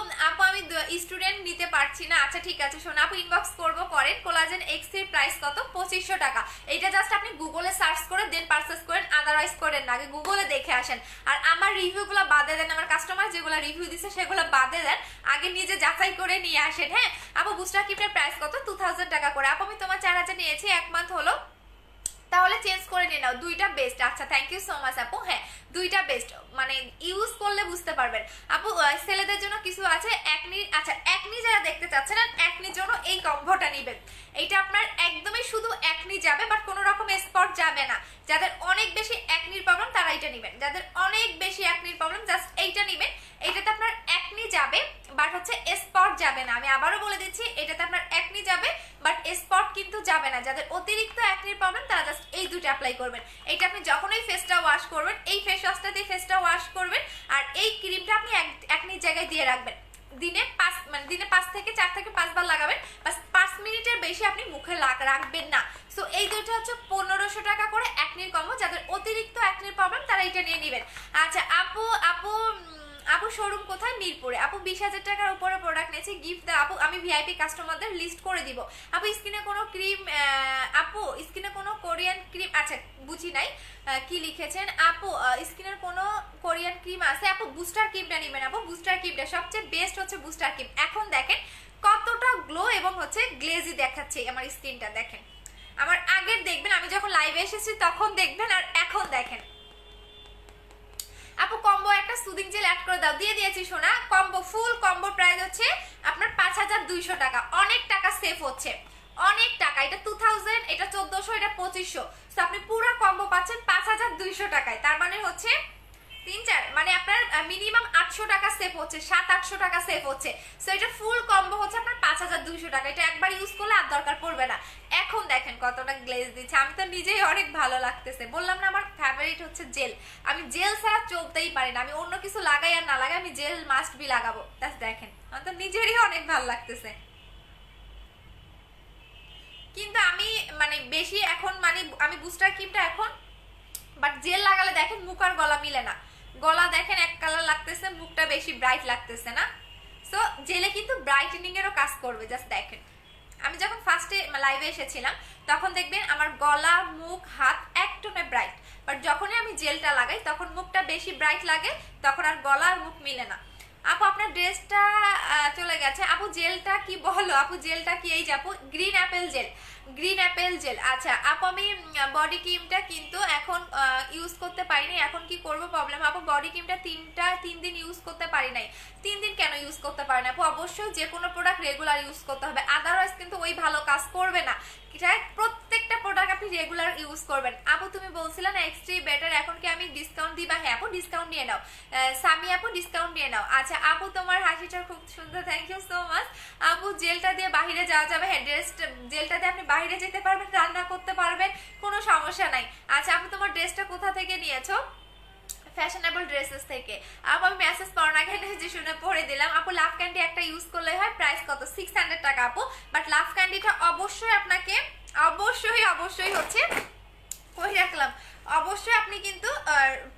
আমি স্টুডেন্ট নিতে পারছি না। আচ্ছা ঠিক আছে শোনো আপু, ইনবক্স করবো করেন। কোলাজেন X এর প্রাইস কত? 2500 টাকা। এটা জাস্ট আপনি গুগলে সার্চ করে দেন পারচেজ করেন, আদারওয়াইজ করেন না, আগে গুগলে দেখে আসেন। আর আমার রিভিউগুলো বাদে দেন, আমার কাস্টমার যেগুলো রিভিউ দিচ্ছে সেগুলো বাদে দেন, আগে নিজে যাচাই করে নিয়ে আসেন। হ্যাঁ আপু বুস্টার ক্রিমের প্রাইস কত? 2000 টাকা করে আপু। আমি তোমার 4000 নিয়েছি, 1 মান্থ হলো, তাহলে চেঞ্জ করে নিয়ে নাও, দুইটা বেস্ট। আচ্ছা থ্যাংক ইউ সো মাচ আপু। হ্যাঁ দুইটা বেস্ট, মানে ইউজ করলে বুঝতে পারবেন আপু। ছেলেদের জন্য কিছু আছে একনি। আচ্ছা একনি যারা দেখতে চাচ্ছেন একনির জন্য এই কম্বোটা নিবেন, এইটা আপনার একদমই শুধু একনি যাবে, বাট কোনো রকম স্পট যাবে না। যাদের অনেক বেশি একনির প্রবলেম তারা এটা নিবেন, যাদের অনেক বেশি একনির প্রবলেম জাস্ট এইটা নিবেন। এইটাতে আপনার একনি যাবে বাট হচ্ছে স্পট যাবে না। আমি আবারও বলে দিচ্ছি, এটাতে আপনার একনি যাবে বাট স্পট কিন্তু যাবে না। যাদের অতিরিক্ত একনির প্রবলেম তারা জাস্ট এই দুটো অ্যাপ্লাই করবেন। এইটা আপনি যখনই ফেসটা ওয়াশ করবেন, এই ফেস ওয়াশটা দিয়ে ফেসটা ওয়াশ করবেন, আর এই ক্রিমটা আপনি একনির জায়গায় দিয়ে রাখবেন। দিনে 5 থেকে 4 থেকে 5 বার লাগাবেন, বাস 5 মিনিটের বেশি আপনি মুখে রাখবেন না। সো এই দুটো হচ্ছে 1500 টাকা করে একনির কম্বো। যাদের অতিরিক্ত একনির প্রবলেম তারা এটা নিয়ে নেবেন। আচ্ছা আপু শোরুম কোথায়? মিরপুরে। আপু 20,000 টাকার উপরে প্রোডাক্ট নিয়েছি, গিফট দাও আপু, আমি ভিআইপি কাস্টমারদের লিস্ট করে দিব। আপু স্কিনে কোনো ক্রিম, আপু স্কিনে কোনো কোরিয়ান ক্রিম, আচ্ছা বুঝি নাই কি লিখেছেন আপু, স্কিনের কোনো কোরিয়ান ক্রিম আছে? আপু বুস্টার ক্রিমটা নেবেন আপু, বুস্টার ক্রিমটা সবচেয়ে বেস্ট হচ্ছে বুস্টার ক্রিম। এখন দেখেন কতটা গ্লো এবং হচ্ছে গ্লেজি দেখাচ্ছে আমার স্কিনটা, দেখেন আমার আগের দেখবেন আমি যখন লাইভে এসেছি তখন দেখবেন, আর এখন দেখেন। আপু কম্বো একটা সুদিং জেল অ্যাড করে দাও, দিয়ে দিয়েছি সোনা। কম্বো ফুল কম্বো প্রাইস হচ্ছে আপনার 5,200 টাকা, অনেক টাকা সেভ হচ্ছে, অনেক টাকা। এটা 2000, এটা 1400, এটা 2500, তো আপনি পুরো কম্বো পাচ্ছেন 5,200 টাকায়। তার মানে হচ্ছে 3-4, মানে আপনার মিনিমাম 800 টাকা সেভ হচ্ছে, 700-800 টাকা সেভ হচ্ছে। সো এটা ফুল কম্বো হচ্ছে আপনার 5,200 টাকা। এটা একবার ইউজ করলে আর দরকার পড়বে না। এখন দেখেন কতটা গ্লেজ দিচ্ছে, আমি তো নিজেই অনেক ভালো লাগতেছে। বললাম না আমার ফেভারিট হচ্ছে জেল, আমি জেল ছাড়া চলতেই পারি না, আমি অন্য কিছু লাগাই আর না লাগাই আমি জেল মাস্ট বি লাগাবো। দেখেন আমার তো নিজেরই অনেক ভালো লাগতেছে। কিন্তু আমি মানে বেশি এখন মানে আমি বুস্টার ক্রিমটা এখন, বাট জেল লাগালে দেখেন মুখ আর গলা মিলে না, গলা দেখেন এক কালার লাগতেছে, মুখটা বেশি ব্রাইট লাগতেছে না। সো জেলে কিন্তু ব্রাইটেনিং এরও কাজ করবে। জাস্ট দেখেন আমি যখন ফার্স্টে লাইভে এসেছিলাম তখন দেখবেন আমার গলা মুখ হাত একদমই ব্রাইট, বাট যখনই আমি জেলটা লাগাই তখন মুখটা বেশি ব্রাইট লাগে, তখন আর গলা আর মুখ মিলে না। আপু আপনার ড্রেসটা চলে গেছে আপু, জেলটা কি বলো আপু, জেলটা কি? এই যে আপু green apple gel, green apple gel. আচ্ছা আপু আমি বডি ক্রিমটা কিন্তু এখন ইউজ করতে পারিনি, এখন কি করব প্রবলেম? আপু বডি ক্রিমটা 3 দিন ইউজ করতে পারি নাই। 3 দিন কেন ইউজ করতে পারি না আপু? অবশ্যই যে কোনো প্রোডাক্ট রেগুলার ইউজ করতে হবে, আদারওয়াইজ কিন্তু ওই ভালো কাজ করবে না। প্রত্যেকটা প্রোডাক্ট আপনি রেগুলার ইউজ করবেন। আপু তুমি বলছিলে না এক্সট্রি বেটার, এখন কি আমি ডিসকাউন্ট দিবা? হ্যাঁ আপু ডিসকাউন্ট নিয়ে নাও, সামি আপু ডিসকাউন্ট নিয়ে নাও। আচ্ছা আপু তোমার হাসিটা খুব সুন্দর, থ্যাংক ইউ সো মাচ। আপু জেলটা দিয়ে বাহিরে যাওয়া যাবে? হ্যাঁ ড্রেসটা জেলটা দিয়ে আপনি বাইরে যেতে পারবেন, রান্না করতে পারবেন, কোনো সমস্যা নাই। আচ্ছা আপু তোমার ড্রেসটা কোথা থেকে নিয়েছো? ফ্যাশনেবল ড্রেসেস থেকে। আপু আমি মেসেজ পড়ার আগে যে শুনে পড়ে দিলাম। আপু লাভ ক্যান্ডি একটা ইউজ করলে হয়, প্রাইস কত? 600 টাকা আপু। বাট লাভ ক্যান্ডিটা অবশ্যই আপনাকে অবশ্যই হচ্ছে কই রাখলাম, অবশ্যই আপনি কিন্তু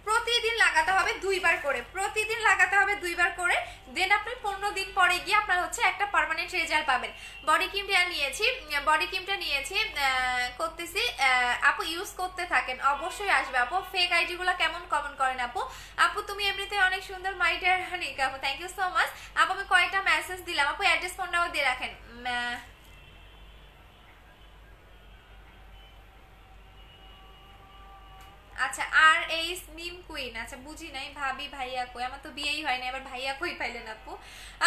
প্রতিদিন লাগাতে হবে 2 বার করে, প্রতিদিন লাগাতে হবে 2 বার করে। দেন আপনি 15 দিন পরে গিয়ে আপনার হচ্ছে একটা পার্মানেন্ট রেজাল্ট পাবেন। বডি ক্রিমটা নিয়েছি করতেছি আপু, ইউজ করতে থাকেন অবশ্যই আসবে আপু। ফেক আইডি গুলো কেমন কমেন্ট করেন আপু? আপু তুমি এমনিতে অনেক সুন্দর, মাই ডিয়ার হানি আপু, থ্যাংক ইউ সো মাচ। আপু আমি কয়টা মেসেজ দিলাম আপু, অ্যাড্রেস ফোন নাম্বার দিয়ে রাখেন। আচ্ছা আর এই মিম কুইন, আচ্ছা বুঝি নাই ভাবি ভাইয়া কই, আমার তো বিয়েই হয়নি আবার ভাইয়া কই পাইলেন আপু?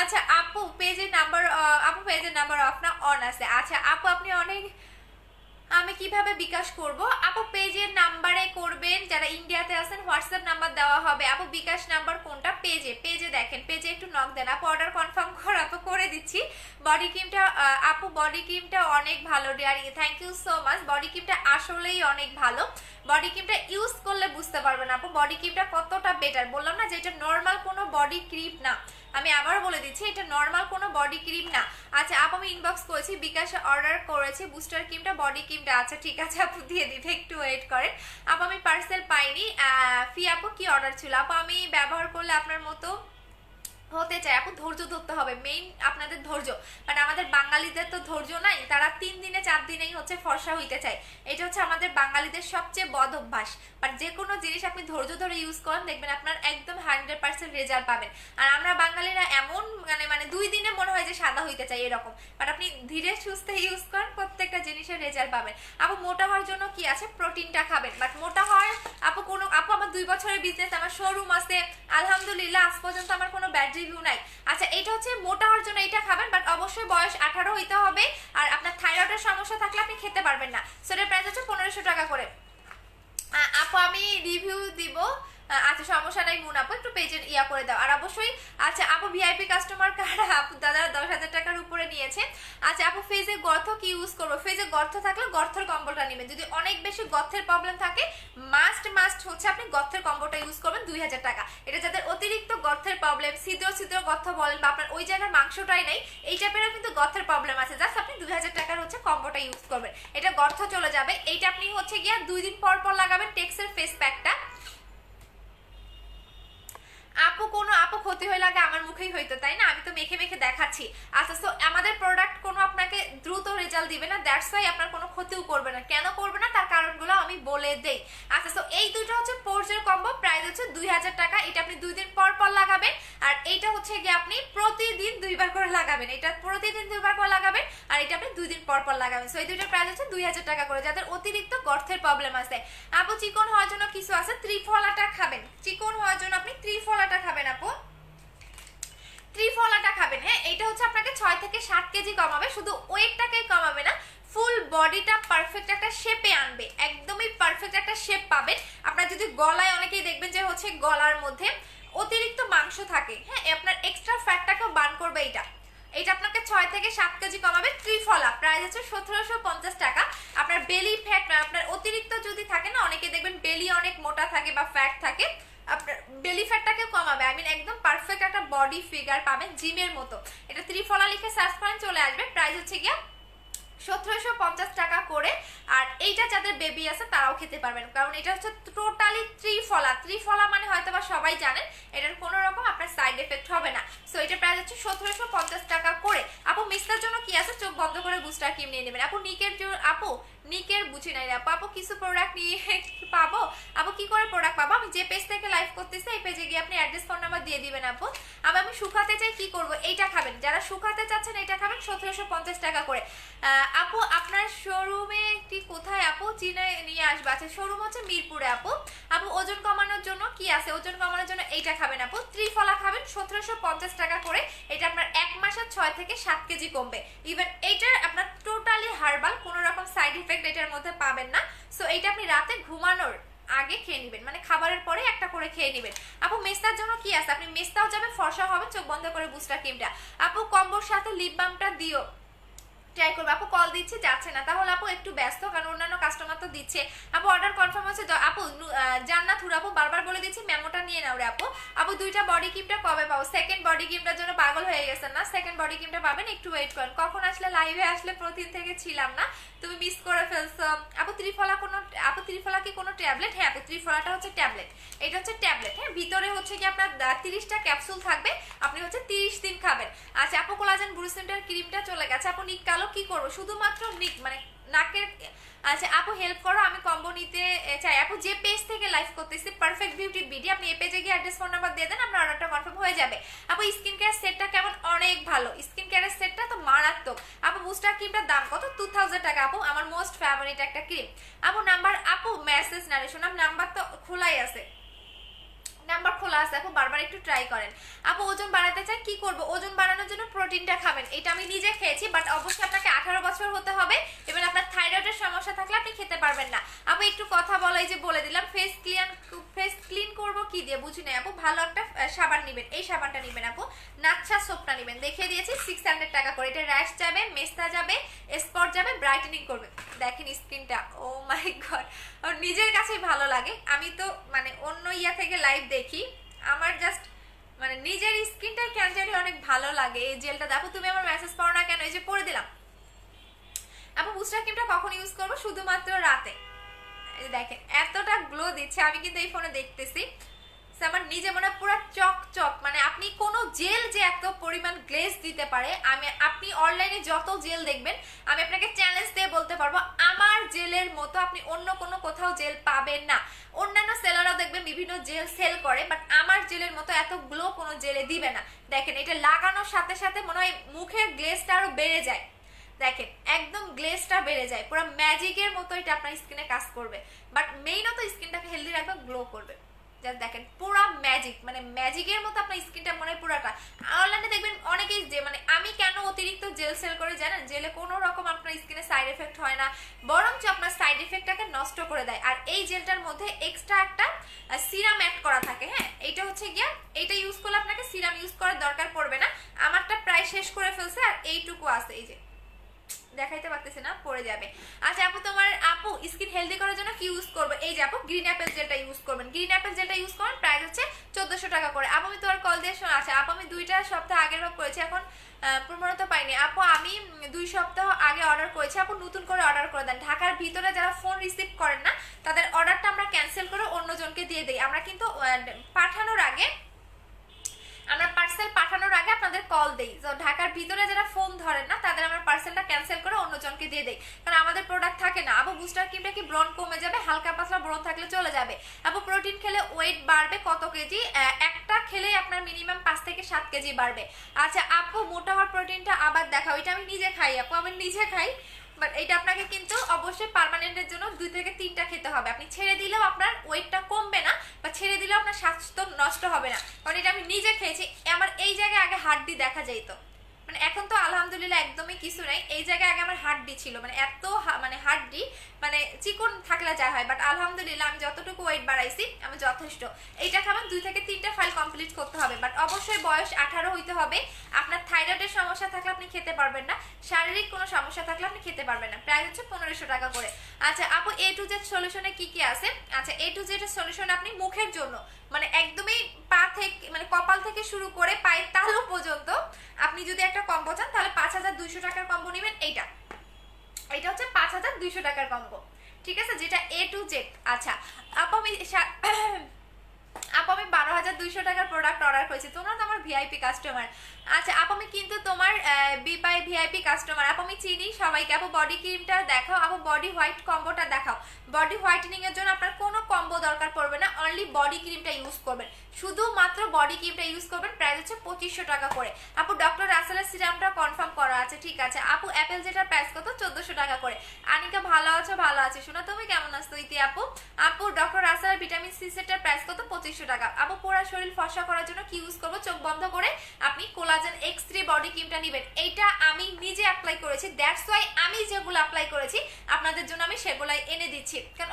আচ্ছা আপু পেজের নাম্বার, আপু পেজের নাম্বার অফ না অন আছে? আচ্ছা আপু আপনি অনেক, আমি কিভাবে বিকাশ করব? আপু পেজের নাম্বারে করবেন, যারা ইন্ডিয়াতে আছেন হোয়াটসঅ্যাপ নাম্বার দেওয়া হবে আপু। বিকাশ নাম্বার কোনটা? পেজে দেখেন, পেজে একটু নক দেন আপু, অর্ডার কনফার্ম কর আপু, করে দিচ্ছি। বডি ক্রিমটা আপু বডি ক্রিমটা অনেক ভালো dear, thank you so much. Body ক্রিমটা আসলেই অনেক ভালো, বডি ক্রিমটা ইউজ করলে বুঝতে পারবেন আপু বডি ক্রিমটা কতটা বেটার। বললাম না যে এটা নর্মাল কোনো বডি ক্রিম না, আমি আবার বলে দিচ্ছি এটা নর্মাল কোনো বডি ক্রিম না। আচ্ছা আপু আমি ইনবক্স করেছি, বিকাশে অর্ডার করেছি বুস্টার ক্রিমটা, বডি ক্রিমটা। আচ্ছা ঠিক আছে আপু দিয়ে দিতে, একটু ওয়েট করেন আপু। আমি পার্সেল পাইনি, ফি আপু কি অর্ডার ছিল? আপু আমি ব্যবহার করলে আপনার মতো হতে চাই আপু, ধৈর্য ধরতে হবে, মেইন আপনাদের ধৈর্য। মানে আমাদের বাঙালিদের তো ধৈর্য নাই, তারা 3 দিনে 4 দিনেই হচ্ছে ফর্সা হইতে চায়, এটা হচ্ছে আমাদের বাঙালিদের সবচেয়ে বদ অভ্যাস। বাট যে কোনো জিনিস আপনি ধৈর্য ধরে ইউজ করেন দেখবেন আপনার একদম 100% রেজাল্ট পাবেন। আর আমরা বাঙালিরা এমন মানে 2 দিনে মনে হয় যে সাদা হইতে চাই এরকম, বাট আপনি ধীরে সুস্থে ইউজ করেন প্রত্যেকটা জিনিসের রেজাল্ট পাবেন। আপু মোটা হওয়ার জন্য কি আছে? প্রোটিনটা খাবেন। বাট মোটা হওয়ার আপু আমার 2 বছরের বিজনেস, আমার শোরুম আছে আলহামদুলিল্লাহ, আজ পর্যন্ত আমার কোনো ব্যাড রিভিউ নাই। আচ্ছা এটা হচ্ছে মোটা হওয়ার জন্য এটা খাবেন, বাট অবশ্যই বয়স 18 হইতে হবে। আর আপনার থাইরয়েডের সমস্যা থাকলে আপনি খেতে পারবেন না। সেটার প্রাইস হচ্ছে 1500 টাকা করে। আপু আমি রিভিউ দিব, আচ্ছা সমস্যা নাই মুন আপু, একটু পেজের ইয়া করে দাও। আর অবশ্যই আচ্ছা আপু ভিআইপি কাস্টমার কারা? আপু দাদা 10,000 টাকার উপরে নিয়েছে। আচ্ছা আপু ফেজে গর্ত কি ইউজ করবো? ফেজে গর্ত থাকলে গর্তের কম্বলটা নেবেন। যদি অনেক বেশি গর্তের প্রবলেম থাকে মাস্ট হচ্ছে আপনি গর্তের কম্বলটা ইউজ করবেন, 2000 টাকা। এটা যাদের অতিরিক্ত গর্তের প্রবলেম, ছিদ্র গর্ত বলেন, বা আপনার ওই জায়গার মাংসটাই নেই, এই টাইপেরও কিন্তু গর্তের প্রবলেম আছে, জাস্ট আপনি 2000 টাকার হচ্ছে কম্বোটা ইউজ করবেন, এটা গর্ত চলে যাবে। এইটা আপনি হচ্ছে গিয়া 2 দিন পর লাগাবেন টেক্সের ফেস প্যাকটা। আপু কোনো আপু ক্ষতি ক্ষতি হয়ে লাগে আমার মুখেই হইতো, তাই না? আমি তো মেখে মেখে দেখাচ্ছি। আচ্ছা, সো আমাদের প্রোডাক্ট কোনো আপনাকে দ্রুত রেজাল্ট দিবে না, দ্যাটস ওয়াই আপনার কোনো ক্ষতিও করবে না। কেন করবে না তার কারণগুলো আমি বলে দেই। আচ্ছা, সো এই দুটো হচ্ছে পোর্সের কম্বো, প্রাইস হচ্ছে 2000 টাকা। এটা আপনি 2 দিন পর পর লাগাবেন, আর এইটা হচ্ছে গিয়ে আপনি প্রতিদিন 2বার করে লাগাবেন। এটা প্রতিদিন 2বার করে লাগাবেন, আর এটা আপনি 2 দিন পর পর লাগাবেন। সো এই দুটোর প্রাইস হচ্ছে 2000 টাকা করে। যাদের অতিরিক্ত গর্তের প্রবলেম আছে, আপু চিকন হওয়ার জন্য কিছু আছে, ত্রিফলাটা খাবেন। চিকন হওয়ার জন্য আপনি ত্রিফলাটা খাবেন আপু, ত্রিফলাটা খাবেন। হ্যাঁ, এটা হচ্ছে আপনাকে 6 থেকে 7 কেজি কমাবে, শুধু ওয়েটটাকেই কমাবে না, ফুল বডিটা পারফেক্ট একটা শেপে আনবে, একদমই পারফেক্ট একটা শেপ পাবেন। আপনার যদি গলায়, অনেকেই দেখবেন যে হচ্ছে গলার মধ্যে অতিরিক্ত মাংস থাকে, হ্যাঁ, আপনার এক্সট্রা ফ্যাটটাকেও বার্ন করবে এটা। এটা আপনাকে 6 থেকে 7 কেজি কমাবে। ত্রিফলা প্রাইস হচ্ছে 1750 টাকা। আপনার বেলি ফ্যাট, আপনার অতিরিক্ত যদি থাকে না, অনেকে দেখবেন বেলি অনেক মোটা থাকে বা ফ্যাট থাকে, আপনার বেলি ফ্যাটটাকে কমাবে। আই মিন একদম পারফেক্ট একটা বডি ফিগার পাবেন জিমের মতো। এটা ত্রিফলা লিখে সার্চ করেন, চলে আসবে। প্রাইস হচ্ছে গিয়া 1750 টাকা করে। আর এইটা যাদের বেবি আছে তারাও খেতে পারবেন, কারণ এটা হচ্ছে টোটালি ত্রিফলা। ত্রিফলা মানে হয়তো বা সবাই জানেন, এটার কোনো রকম আপনার সাইড এফেক্ট হবে না। সো এটা প্রাইস হচ্ছে 1750 টাকা করে। আপু মিস্টার জন্য কি আছে, চোখ বন্ধ করে বুস্টার ক্রিম নিয়ে নেবেন। আপু নিকের জন্য, আপু নিকের বুঝি নাই আপু, আপু কিছু প্রোডাক্ট নিয়ে পাবো আপু, কি করে প্রোডাক্ট পাবো? আমি যে পেজ থেকে লাইভ করতেছি এই পেজে গিয়ে আপনি অ্যাড্রেস ফোন নাম্বার দিয়ে দিবেন আপু। আমি শুকাতে চাই, কি করব? এইটা খাবেন, যারা শুকাতে চাচ্ছেন এটা খাবেন, 1750 টাকা করে। আপু আপনার শোরুমে কি কোথায় আপু? চিনে নিয়ে আসবে। আচ্ছা, শোরুম হচ্ছে মিরপুরে আপু। আপু ওজন কমানোর জন্য কি আছে? ওজন কমানোর জন্য এইটা খাবেন আপু, ত্রিফলা খাবেন, 1750 টাকা করে। এটা আপনার 1 মাসে 6 থেকে 7 কেজি কমবে। ইভেন এইটার আপনার টোটালি হার্বাল, কোনো রকম সাইড ইফেক্ট এটার মধ্যে পাবেন না। সো এইটা আপনি রাতে ঘুমানোর আগে খেয়ে নেবেন, মানে খাবারের পরে একটা করে খেয়ে নেবেন। আপু মেস্তার জন্য কি আছে? আপনি মেস্তাও যাবে, ফর্সা হবে, চোখ বন্ধ করে বুস্টার ক্রিমটা। আপু কম্বোর সাথে লিপ বামটা দিও, ট্রাই করবে। আপু কল দিচ্ছি, যাচ্ছে না, তাহলে আপু একটু ব্যস্ত, কারণ অন্যান্য কাস্টমার তো দিচ্ছে। আপু অর্ডার কনফার্ম হচ্ছে আপু? জান্নাত হুর আপু, বারবার বলে দিচ্ছি মেমোটা নিয়ে নাও রে আপু। আপু দুইটা বডি ক্রিমটা কবে পাবো? সেকেন্ড বডি ক্রিমটার জন্য পাগল হয়ে গেছেন না? সেকেন্ড বডি ক্রিমটা পাবেন, একটু ওয়েট করেন। কখন আসলে লাইভে আসলে প্রতিদিন থেকে ছিলাম না, তুমি মিস করে ফেলছো। আপু ত্রিফলা কোনো, আপু ত্রিফলা কি কোনো ট্যাবলেট? হ্যাঁ আপু ত্রিফলাটা হচ্ছে ট্যাবলেট, এটা হচ্ছে ট্যাবলেট। হ্যাঁ, ভিতরে হচ্ছে কি আপনার 30টা ক্যাপসুল থাকবে, আপনি হচ্ছে 30 দিন খাবেন। আচ্ছা আপু কোলাজেন ব্রুসেন্টার ক্রিমটা চলে গেছে। আপু নিক কালো কি করবো? শুধুমাত্র নিক মানে নাকের। আচ্ছা আপু হেল্প করো, আমি কম্বো নিতে চাই। আপু যে পেজ থেকে লাইভ করতেছি পারফেক্ট বিউটি বিডি, আপনি এই পেজে গিয়ে অ্যাড্রেস ফোন নাম্বার দিয়ে দেন, আপনার অর্ডারটা কনফার্ম হয়ে যাবে। আপু স্কিন কেয়ার সেটটা কেমন? অনেক ভালো, স্কিন কেয়ারের সেটটা তো মারাত্মক। আপু বুস্টার ক্রিমটার দাম কত? 2000 টাকা আপু, আমার মোস্ট ফেভারিট একটা ক্রিম। আপু নাম্বার, আপু মেসেজ না রে শোনাম, নাম্বার তো খোলাই আছে, নাম্বার খোলা আছে আপু, বারবার একটু ট্রাই করেন। আপু ওজন বাড়াতে চাই, কি করব? ওজন বাড়ানোর জন্য প্রোটিনটা খাবেন, এটা আমি নিজে খেয়েছি, বাট অবশ্যই আপনাকে 18 বছর হতে হবে এবং আপনার থাইরয়েডের সমস্যা থাকলে আপনি খেতে পারবেন না। আপু একটু কথা বলো, এই যে বলে দিলাম। ফেস ক্লিন করব কি দিয়ে? বুঝি নাই আপু, ভালো একটা সাবান নেবেন, এই সাবানটা নেবেন আপু, নাচ্ছা সোপটা নেবেন, দেখিয়ে দিয়েছি 600 টাকা করে। এটা র্যাশ যাবে, মেস্তা যাবে, স্পট যাবে, ব্রাইটেনিং করবে। দেখেন স্কিনটা, ও মাই গড, আর নিজের কাছেই ভালো লাগে। আমি তো মানে অন্য ইয়া থেকে লাইভ দেখি, আমার জাস্ট মানে নিজের স্কিনটাই কেন জানি অনেক ভালো লাগে। এই জেলটা দেখো, তুমি আমার মেসেজ পড়ো না কেন? এই যে পড়ে দিলাম। আপু বুস্টার ক্রিমটা কখন ইউজ করবো? শুধুমাত্র রাতে। দেখেন এতটা গ্লো দিচ্ছে, আমি কিন্তু এই ফোনে দেখতেছি, আমার নিজে মনে পুরো চকচক। মানে আপনি কোনো জেল যে এত পরিমাণ গ্লেজ দিতে পারে, আপনি অনলাইনে যত জেল দেখবেন, আমি আপনাকে চ্যালেঞ্জ দিয়ে বলতে পারবো আমার জেলের মতো আপনি অন্য কোনো কোথাও জেল পাবেন না। অন্যান্য সেলাররাও দেখবেন বিভিন্ন জেল সেল করে, বাট আমার জেলের মতো এত গ্লো কোনো জেলে দিবে না। দেখেন এটা লাগানোর সাথে সাথে মনে হয় মুখের গ্লেজটা আরো বেড়ে যায়। দেখেন একদম গ্লেজটা বেড়ে যায়, পুরো ম্যাজিকের মতো এটা আপনার স্কিনে কাজ করবে। বাট মেইনত স্কিনটাকে হেলদি রাখবে, গ্লো করবে। দেখেন পুরো ম্যাজিক, মানে ম্যাজিকের মতো আপনার স্কিনটা মনে হয় পুরাটা। অনলাইনে দেখবেন অনেকেই যে মানে আমি কেন অতিরিক্ত জেল সেল করে জানেন? জেলে কোনো রকম আপনার স্কিনে সাইড এফেক্ট হয় না, বরঞ্চ আপনার সাইড এফেক্টটাকে নষ্ট করে দেয়। আর এই জেলটার মধ্যে এক্সট্রা একটা সিরাম অ্যাড করা থাকে। হ্যাঁ, এটা হচ্ছে গিয়া, এটা ইউজ করলে আপনাকে সিরাম ইউজ করার দরকার পড়বে না। আমারটা প্রায় শেষ করে ফেলছে, আর এইটুকু আছে, এই যে দেখাইতে পারতেছে না, পড়ে যাবে। আচ্ছা আপু তোমার, আপু স্কিন হেলদি করার জন্য কি ইউজ করবে? এই যে আপু গ্রিন অ্যাপেল জেলটা ইউজ করবেন, গ্রিন অ্যাপেল জেলটা ইউজ করেন, প্রাইস হচ্ছে 1400 টাকা করে। আপু আমি তোমার কল দিয়ে শোনা। আচ্ছা আপু আমি 2টা সপ্তাহ আগের ভাব করেছি, এখন প্রমাণতা পাইনি আপু। আমি 2 সপ্তাহ আগে অর্ডার করেছি আপু, নতুন করে অর্ডার করে দেন। ঢাকার ভিতরে যারা ফোন রিসিভ করেন না তাদের অর্ডারটা আমরা ক্যান্সেল করে অন্যজনকে দিয়ে দিই। আমরা কিন্তু পাঠানোর আগে আমরা দেই। তো ঢাকার ভিতরে যারা ফোন ধরেন না তাদের আমরা পার্সেলটা ক্যান্সেল করে অন্যজনকে দিয়ে দেই, কারণ আমাদের প্রোডাক্ট থাকে না। আপু বুস্টার ক্রিমটা কি ব্রণ কমে যাবে? হালকা পাতলা ব্রণ থাকলে চলে যাবে। আপু প্রোটিন খেলে ওয়েট বাড়বে কত কেজি? একটা খেলে আপনার মিনিমাম 5 থেকে 7 কেজি বাড়বে। আচ্ছা আপু মোটা হওয়ার প্রোটিনটা আবার দেখাও। এটা আমি নিজে খাই আপু, আমি নিজে খাই, বাট এটা আপনাকে কিন্তু অবশ্যই পার্মানেন্টের জন্য 2 থেকে 3টা খেতে হবে। আপনি ছেড়ে দিলেও আপনার ওয়েটটা কমবে না, বা ছেড়ে দিলেও আপনার স্বাস্থ্য নষ্ট হবে না, কারণ এটা আমি নিজে খেয়েছি। আমার এই জায়গায় আগে হাড্ডি দেখা যেত, মানে এখন তো আলহামদুলিল্লাহ একদমই কিছু নাই। এই জায়গায় আগে আমার হাড্ডি ছিল, মানে এত মানে হাড্ডি, মানে চিকন থাকলে যা হয়, বাট আলহামদুলিল্লাহ আমি যতটুকু ওয়েট বাড়াইছি আমি যথেষ্ট। এইটা খাবেন 2 থেকে 3টা ফাইল কমপ্লিট করতে হবে, বাট অবশ্যই বয়স 18 হইতে হবে। আপনার থাইরয়েডের সমস্যা থাকলে আপনি খেতে পারবেন না, শারীরিক কোনো সমস্যা থাকলে আপনি খেতে পারবেন না। প্রায় হচ্ছে 1500 টাকা করে। আচ্ছা আপু A to Z সলিউশনে কি কি আছে? আচ্ছা A to Z এর সলিউশন আপনি মুখের জন্য, মানে একদমই পা থেকে মানে কপাল থেকে শুরু করে পায়ের তালু পর্যন্ত আপনি যদি একটা কম্বো চান তাহলে 5200 টাকার কম্বো নেবেন। এইটা হচ্ছে 5200 টাকার কম্বো, ঠিক আছে, যেটা A to Z। আচ্ছা আপু আমি 12200 টাকার প্রোডাক্ট অর্ডার করেছি, তোমরা তো আমার ভিআইপি কাস্টমার। আচ্ছা আপু আমি কিন্তু তোমার বিপাই ভিআইপি কাস্টমার। আপু আমি চিনি সবাইকে। আপু বডি ক্রিমটা দেখাও। আপু বডি হোয়াইট কম্বোটা দেখাও। বডি হোয়াইটেনিং এর জন্য আপনার কোনো কম্বো দরকার পড়বে না, অনলি বডি ক্রিমটা ইউজ করবেন, শুধুমাত্র বডি ক্রিমটা ইউজ করবেন। প্রাইস হচ্ছে 2500 টাকা করে। আপু ডক্টর রাসেলের সিরামটা কনফার্ম করা আছে, ঠিক আছে। আপু অ্যাপেল যেটার প্রাইস কত? 1400 টাকা করে। আনিকা ভালো আছো? ভালো আছে শোনা, তুমি কেমন আছো? ইতি আপু আপু ডক্টর রাসেলের ভিটামিন সি সেটের প্রাইস কত? 2500 টাকা। আপু পুরো শরীর ফর্সা করার জন্য কি ইউজ করবো? চোখ বন্ধ করে আপনি কোলাজেন X3 বডি ক্রিমটা নেবেন। এইটা আমি নিজে অ্যাপ্লাই করেছি, দ্যাটস ওয়াই আমি যেগুলো অ্যাপ্লাই করেছি আপনাদের জন্য আমি সেগুলাই এনে দিচ্ছি। কারণ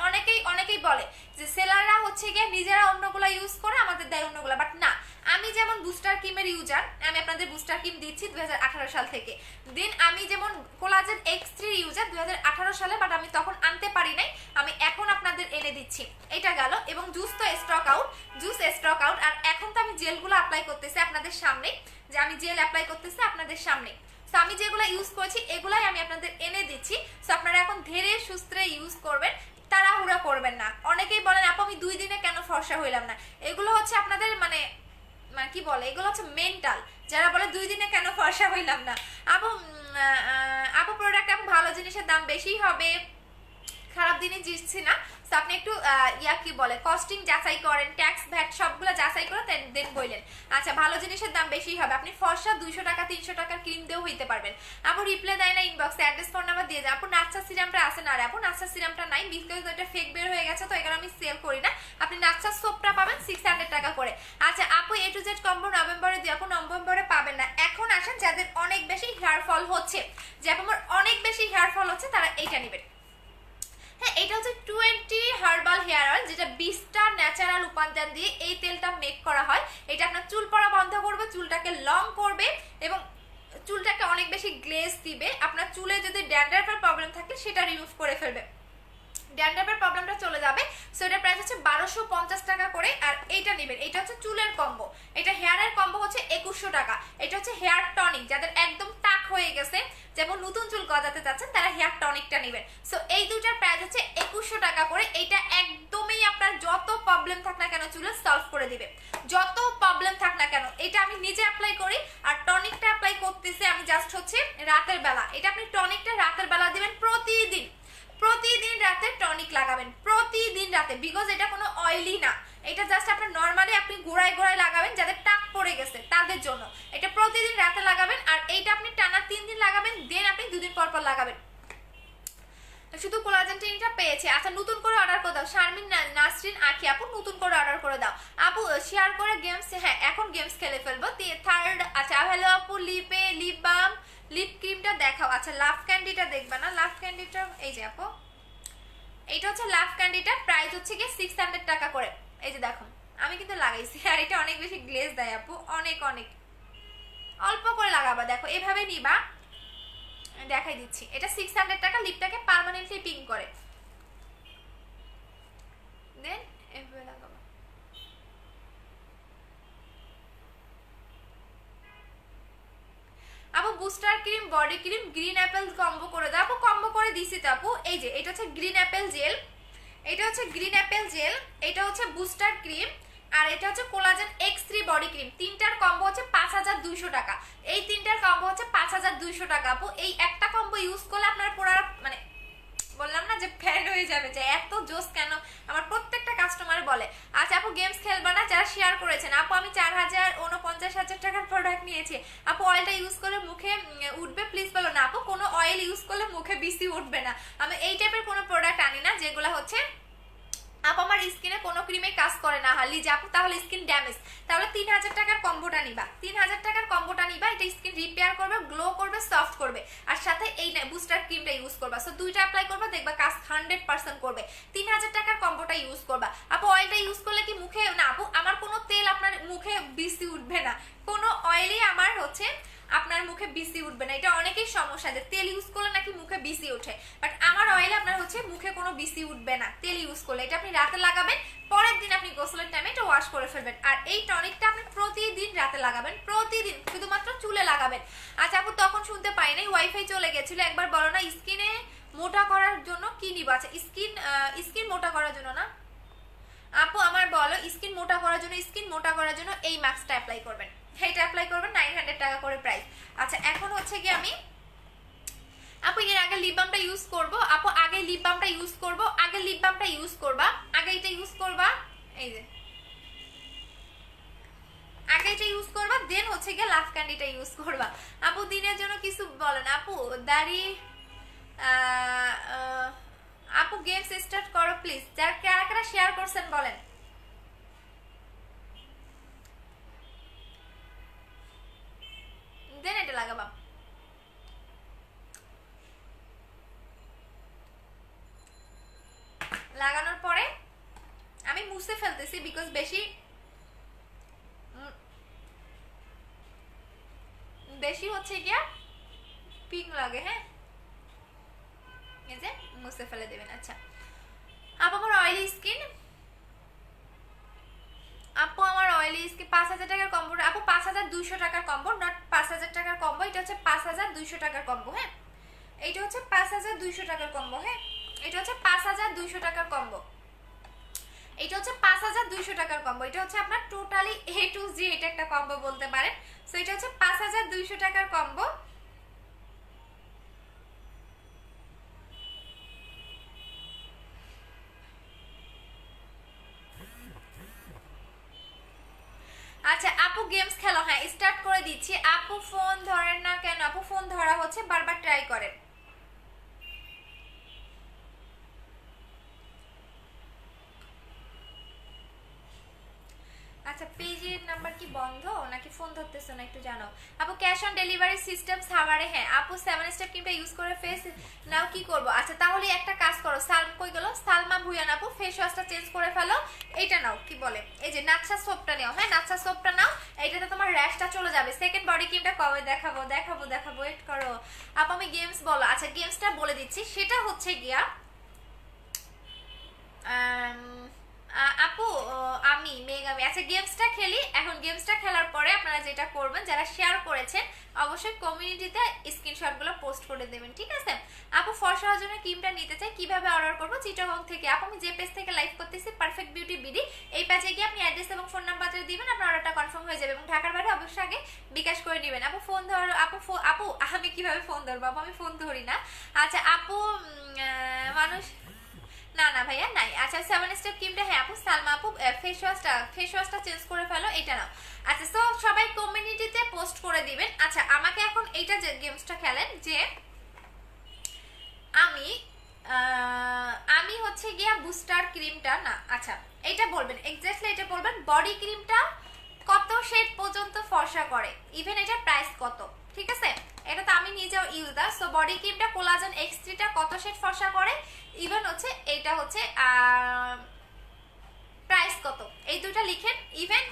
অনেকেই বলে যে সেলাররা হচ্ছে গিয়ে নিজেরা অন্যগুলো ইউজ করে আমাদের দেয় অন্যগুলো, বাট না, আমি যেমন বুস্টার ক্রিমের ইউজার, আমি আপনাদের বুস্টার ক্রিম দিচ্ছি 2018 সাল থেকে। দেন আমি যেমন কোলাজেন X3 ইউজার 2018 সালে, বাট আমি তখন আনতে পারি নাই, আমি এখন আপনাদের এনে দিচ্ছি। এটা গেল। এবং জুস তো স্টক আউট। আর এখন তো আমি জেলগুলো অ্যাপ্লাই করতেছি আপনাদের সামনে, যে আমি জেল অ্যাপ্লাই করতেছি আপনাদের সামনে। সো আমি যেগুলো ইউজ করেছি এগুলাই আমি আপনাদের এনে দিচ্ছি। সো আপনারা এখন ধীরে সুস্থে ইউজ করবেন, তাড়াহুড়া করবেন না। অনেকেই বলেন আপু আমি 2 দিনে কেন ফর্সা হইলাম না? এগুলো হচ্ছে আপনাদের মানে কি বলে, এগুলো হচ্ছে মেন্টাল, যারা বলে 2 দিনে কেন ফর্সা হইলাম না। আপু প্রোডাক্ট আপু ভালো জিনিসের দাম বেশি হবে, খারাপ জিনিস দিচ্ছি না। তো আপনি একটু কি বলে কস্টিং যাচাই করেন, ট্যাক্স ভ্যাট সবগুলো যাচাই করে দেন বললেন। আচ্ছা ভালো জিনিসের দাম বেশি হবে, আপনি ফর্সা 200 টাকা 300 টাকার ক্রিম দিয়েও হইতে পারবেন। আপু রিপ্লাই দেয় না ইনবক্সে, অ্যাড্রেস ফোন নাম্বার দিয়ে যায়। আপু নাচা সিরামটা আছে না? আপু নাচা সিরামটা নাই, বিকজ এটা ফেক বের হয়ে গেছে, তো এগুলো আমি সেল করি না। আপনি নাচা সোপটা পাবেন 600 টাকা করে। আচ্ছা আপু A to Z কম্বো নভেম্বরে দিয়ে, আপু নভেম্বরে পাবেন না, এখন আসেন যাদের অনেক বেশি হেয়ার ফল হচ্ছে, যে আমার অনেক বেশি হেয়ার ফল হচ্ছে তারা এইটা নেবেন। হ্যাঁ এটা হচ্ছে 20 হার্বাল হেয়ার অয়েল, যেটা 20টা ন্যাচারাল উপাদান দিয়ে এই তেলটা মেক করা হয়। এটা আপনার চুল পড়া বন্ধ করবে, চুলটাকে লং করবে এবং চুলটাকে অনেক বেশি গ্লেজ দিবে। আপনার চুলে যদি ড্যান্ড্রাফের প্রবলেম থাকে সেটা রিমুভ করে ফেলবে, ড্যান্ড্রাফের প্রবলেমটা চলে যাবে। সো এটার প্রাইস হচ্ছে 1250 টাকা করে। আর এইটা নেবেন, এটা হচ্ছে চুলের কম্বো, এটা হেয়ারের কম্বো হচ্ছে 2100 টাকা। এটা হচ্ছে হেয়ার টনিক, যাদের একদম টাক হয়ে গেছে, যেমন নতুন চুল গজাতে যাচ্ছেন তারা হেয়ার টনিকটা নেবেন। সো এই দুটার প্রাইস হচ্ছে 2100 টাকা করে। এইটা একদমই আপনার যত প্রবলেম থাক না কেন চুলে সলভ করে দিবে, যত প্রবলেম থাক না কেন। এটা আমি নিজে অ্যাপ্লাই করি, আর টনিকটা অ্যাপ্লাই করতেছি আমি জাস্ট হচ্ছে রাতের বেলা। এটা আপনি টনিকটা রাতের বেলা দিবেন, প্রতিদিন রাতে টনিক লাগাবেন, প্রতিদিন রাতে, বিকজ এটা কোনো অয়েলি না, এটা জাস্ট আপনার নর্মালি আপনি গোড়ায় লাগাবেন, যাদের টাক পড়ে গেছে তাদের জন্য। এটা প্রতিদিন রাতে লাগাবেন, আর এইটা আপনি টানা 3 দিন লাগাবেন, দেন আপনি 2 দিন পর লাগাবেন। শুধু কোলাজেন টেনিটা পেয়েছে। আচ্ছা নতুন করে অর্ডার করে দাও, শারমিন নাসরিন আখি আপু নতুন করে অর্ডার করে দাও। আপু শেয়ার করে গেমস, হ্যাঁ এখন গেমস খেলে ফেলবো। থার্ড আচ্ছা হ্যালো আপু লিপ বাম লিপ ক্রিমটা দেখাও। আচ্ছা লাভ ক্যান্ডিটা দেখবে না? লাভ ক্যান্ডিটা এই যে আপু, এইটা হচ্ছে লাভ ক্যান্ডিটা, প্রাইস হচ্ছে গিয়ে 600 টাকা করে। এই যে দেখো আমি কিন্তু লাগাইছি, আর এটা অনেক বেশি গ্লেজ দেয় আপু, অনেক অল্প করে লাগাবা। দেখো এভাবে নিবা, দেখাই দিচ্ছি। এটা 600 টাকা, লিপটাকে পার্মানেন্টলি পিঙ্ক করে, দেন এভাবে লাগাবা। আপু booster cream body cream green Apple combo করে দাও। আপু কম্বো করে দিছি তো আপু। এই যে এটা হচ্ছে গ্রিন অ্যাপেল জেল, এটা হচ্ছে গ্রিন অ্যাপেল জেল, এটা হচ্ছে বুস্টার ক্রিম, আর এটা হচ্ছে কোলাজেন X3 বডি ক্রিম, তিনটার কম্বো হচ্ছে 5200 টাকা। এই তিনটার কম্বো হচ্ছে 5200 টাকা আপু। এই একটা কম্বো ইউজ করলে আপনার পুরো মানে বললাম না যে ফ্যান হয়ে যাবে, যে এত জোস কেন, আমার প্রত্যেকটা কাস্টমার বলে। আচ্ছা আপু গেমস খেলবা না, যারা শেয়ার করেছেন আপু আমি 4,49,000 টাকার প্রোডাক্ট নিয়েছি আপু, অয়েলটা ইউজ করলে মুখে উঠবে প্লিজ বলো না আপু, কোনো অয়েল ইউজ করলে মুখে বেশি উঠবে না। আমি এই টাইপের কোনো প্রোডাক্ট আনি না যেগুলো হচ্ছে আপু আমার স্কিনে কোনো ক্রিমে কাজ করে না হালি যে আপু তাহলে স্কিন ড্যামেজ, তাহলে 3000 টাকার কম্বোটা নিবা, 3000 টাকার কম্বোটা নিবা, এটা স্কিন রিপেয়ার করবে, গ্লো করবে, সফট করবে, আর সাথে এই বুস্টার ক্রিমটা ইউজ করবা। সো দুইটা অ্যাপ্লাই করবা, দেখবা কাজ 100% করবে। 3000 টাকার কম্বোটা ইউজ করবা আপু। অয়েলটা ইউজ করলে কি মুখে না আপু, আমার কোনো তেল আপনার মুখে বেশি উঠবে না, কোনো অয়েলই আমার হচ্ছে আপনার মুখে বিসি উঠবে না। এটা অনেকেই সমস্যা যে তেল ইউজ করলে নাকি মুখে বিসি ওঠে, বাট আমার অয়েল আপনার হচ্ছে মুখে কোনো বিসি উঠবে না তেল ইউজ করলে। এটা আপনি রাতে লাগাবেন, পরের দিন আপনি গোসলের টাইমে এটা ওয়াশ করে ফেলবেন। আর এই টনিকটা আপনি প্রতিদিন রাতে লাগাবেন, প্রতিদিন, শুধুমাত্র চুলে লাগাবেন। আচ্ছা আপু তখন শুনতে পাই নাই, ওয়াইফাই চলে গেছিল, একবার বলো না স্কিনে মোটা করার জন্য কি নিব। আচ্ছা স্কিন মোটা করার জন্য না আপু, আমার বলো স্কিন মোটা করার জন্য, স্কিন মোটা করার জন্য এই মাস্কটা অ্যাপ্লাই করবেন, এটা অ্যাপ্লাই করবেন, 900 টাকা করে প্রাইস। আচ্ছা এখন হচ্ছে কি আমি আপু এর আগে লিপ বামটা ইউজ করব আপু, আগে লিপ বামটা ইউজ করব, আগে লিপ বামটা ইউজ করবা, আগে এটা ইউজ করবা, এই যে আগে এটা ইউজ করবা, দেন হচ্ছে গিয়ে লাভ ক্যান্ডিটা ইউজ করবা আপু। দিনের জন্য কিছু বলেন আপু, দাড়ি আপু গেমস স্টার্ট করো প্লিজ, যারা কারা কারা শেয়ার করছেন বলেন। দেন এটা লাগাবা, লাগানোর পরে আমি মুছে ফেলতেছি বিকজ বেশি হচ্ছে গিয়া পিং লাগে। হ্যাঁ এই যে মুছে ফেলে দেবেন। আচ্ছা আপু আমার অয়েলি স্কিন, আপু আমার অয়েলি স্কিন 5000 টাকার কম্বো আপু, 5200 টাকার কম্বো, নট 5000 টাকার কম্বো, এটা হচ্ছে 5200 টাকার কম্বো। হ্যাঁ এইটা হচ্ছে 5200 টাকার কম্বো। হ্যাঁ এটা হচ্ছে 5200 টাকার কম্বো, এটা হচ্ছে 5200 টাকার কম্বো, এটা হচ্ছে আপনার টোটালি A to Z এটা একটা কম্বো বলতে পারেন। সো এটা হচ্ছে 5200 টাকার কম্বো। আচ্ছা আপু গেমস খেলো, হ্যাঁ স্টার্ট করে দিচ্ছি। আপু ফোন ধরেন না কেন আপু, ফোন ধরা হচ্ছে, বারবার ট্রাই করেন। আচ্ছা পেজের নাম্বার কি বন্ধ নাকি ফোন ধরতেছো না একটু জানাও আপু। ক্যাশ অন ডেলিভারি সিস্টেম সাভারে, হ্যাঁ আপু 7 স্টেপ ক্রিমটা ইউজ করে ফেস নাও কি করব। আচ্ছা তাহলে একটা কাজ করো, কই গেল সালমা ভুইয়ান আপু, ফেস ওয়াশটা চেঞ্জ করে ফেলো, এটা নাও, কি বলে এই যে নাকশা সোপটা নাও। হ্যাঁ নাকশা সোপটা নাও, এইটাতে তোমার র্যাশটা চলে যাবে। সেকেন্ড বডি ক্রিমটা কবে দেখাবো দেখাবো দেখাবো, ওয়েট করো আপু। আমি গেমস বলো, আচ্ছা গেমসটা বলে দিচ্ছি, সেটা হচ্ছে গিয়া আপু আমি মেগামি। আচ্ছা গেমসটা খেলি, এখন গেমসটা খেলার পরে আপনারা যেটা করবেন, যারা শেয়ার করেছেন অবশ্যই কমিউনিটিতে স্ক্রিনশটগুলো পোস্ট করে দেবেন, ঠিক আছে আপু। ফর্সা হওয়ার জন্য ক্রিমটা নিতে চাই, কিভাবে অর্ডার করবো? চিটাগং থেকে আপু, আমি যে পেজ থেকে লাইভ করতেছি পারফেক্ট বিউটি বিডি, এই পেজে গিয়ে আপনি অ্যাড্রেস এবং ফোন নাম্বারটা দিবেন, আপনার অর্ডারটা কনফার্ম হয়ে যাবে। এবং ঢাকার বাইরে অবশ্যই আগে বিকাশ করে নেবেন আপু। ফোন ধর আপু, আপু আমি কিভাবে ফোন ধরবো আপু, আমি ফোন ধরি না। আচ্ছা আপু মানুষ না না ভাইয়া নাই। আচ্ছা 7 স্টেপ ক্রিমটা, হ্যাঁ আপু সালমা আপু ফেস ওয়াশটা চেঞ্জ করে ফেলো, এটা নাও। আচ্ছা সো সবাই কমিউনিটিতে পোস্ট করে দিবেন। আচ্ছা আমাকে এখন এইটা যে গেমসটা খেলেন, যে আমি হচ্ছে গিয়া বুস্টার ক্রিমটা না, আচ্ছা এটা বলবেন এক্স্যাক্টলি, এটা বলবেন বডি ক্রিমটা কত শেড পর্যন্ত ফর্সা করে, ইভেন এটা প্রাইস কত, ঠিক আছে এটা তো আমি নিজেও ইউজার। সো বডি ক্রিমটা কোলাজেন X3 টা কত শেড ফর্সা করে, ইভেন হচ্ছে এইটা হচ্ছে প্রাইস কত, এই দুটো লিখেন। ইভেন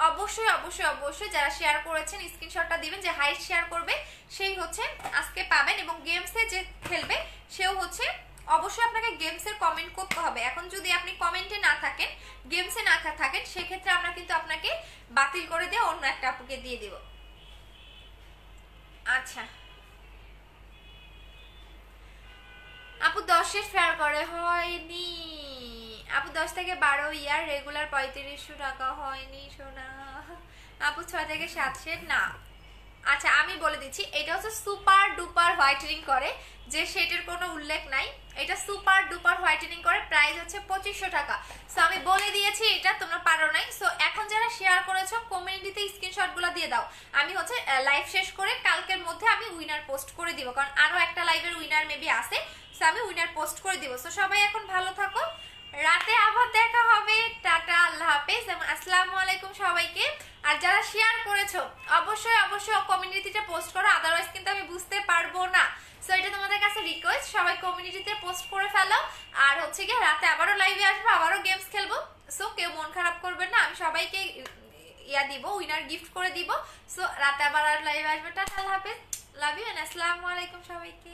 অবশ্যই অবশ্যই অবশ্যই যারা শেয়ার করেছেন স্ক্রিনশটটা দিবেন, যে হাইট শেয়ার করবে সেই হচ্ছে আজকে পাবেন। এবং গেমসে যে খেলবে সেও হচ্ছে অবশ্যই আপনাকে গেমসের কমেন্ট করতে হবে। এখন যদি আপনি কমেন্টে না থাকেন, গেমসে না থাকেন, সেক্ষেত্রে আমরা কিন্তু আপনাকে বাতিল করে দিয়ে অন্য একটা আপুকে দিয়ে দিব। আচ্ছা আপু 10 শেয়ার করে হয়নি আপু 10 থেকে 12 ইয়ার রেগুলার 3500 টাকা হয়নি সোনা। আপু 6 থেকে 7 সেট না। আচ্ছা আমি বলে দিচ্ছি, এটা হচ্ছে সুপার ডুপার হোয়াইটেনিং করে, যে সেটের কোনো উল্লেখ নাই। এটা সুপার ডুপার হোয়াইটেনিং করে, প্রাইস হচ্ছে 2500 টাকা। সো আমি বলে দিয়েছি, এটা তোমরা পারো নাই। সো এখন যারা শেয়ার করেছো কমিউনিটিতে স্ক্রিনশটগুলো দিয়ে দাও। আমি হচ্ছে লাইভ শেষ করে কালকের মধ্যে আমি উইনার পোস্ট করে দিব, কারণ আরো একটা লাইভের উইনার মেবি আছে। সো আমি উইনার পোস্ট করে দিব। সো সবাই এখন ভালো থাকো, রাতে আবার দেখা হবে। টাটা, আল্লাহ হাফেজ এবং আসসালামু আলাইকুম সবাইকে। আর যারা শেয়ার করেছো অবশ্যই অবশ্যই কমিউনিটিতে পোস্ট করো, আদারওয়াইজ কিন্তু আমি বুঝতে পারবো না। সো এটা তোমাদের কাছে রিকোয়েস্ট, সবাই কমিউনিটিতে পোস্ট করে ফেলো। আর হচ্ছে কি রাতে আবারও লাইভে আসবো, আবারও গেমস খেলবো। সো কেউ মন খারাপ করবেন না, আমি সবাইকে ইয়া দিব, উইনার গিফট করে দিব। সো রাতে আবার লাইভে আসবে। টাটা, আল্লাহ হাফেজ, লাভ ইউ এন্ড আসসালামু আলাইকুম সবাইকে।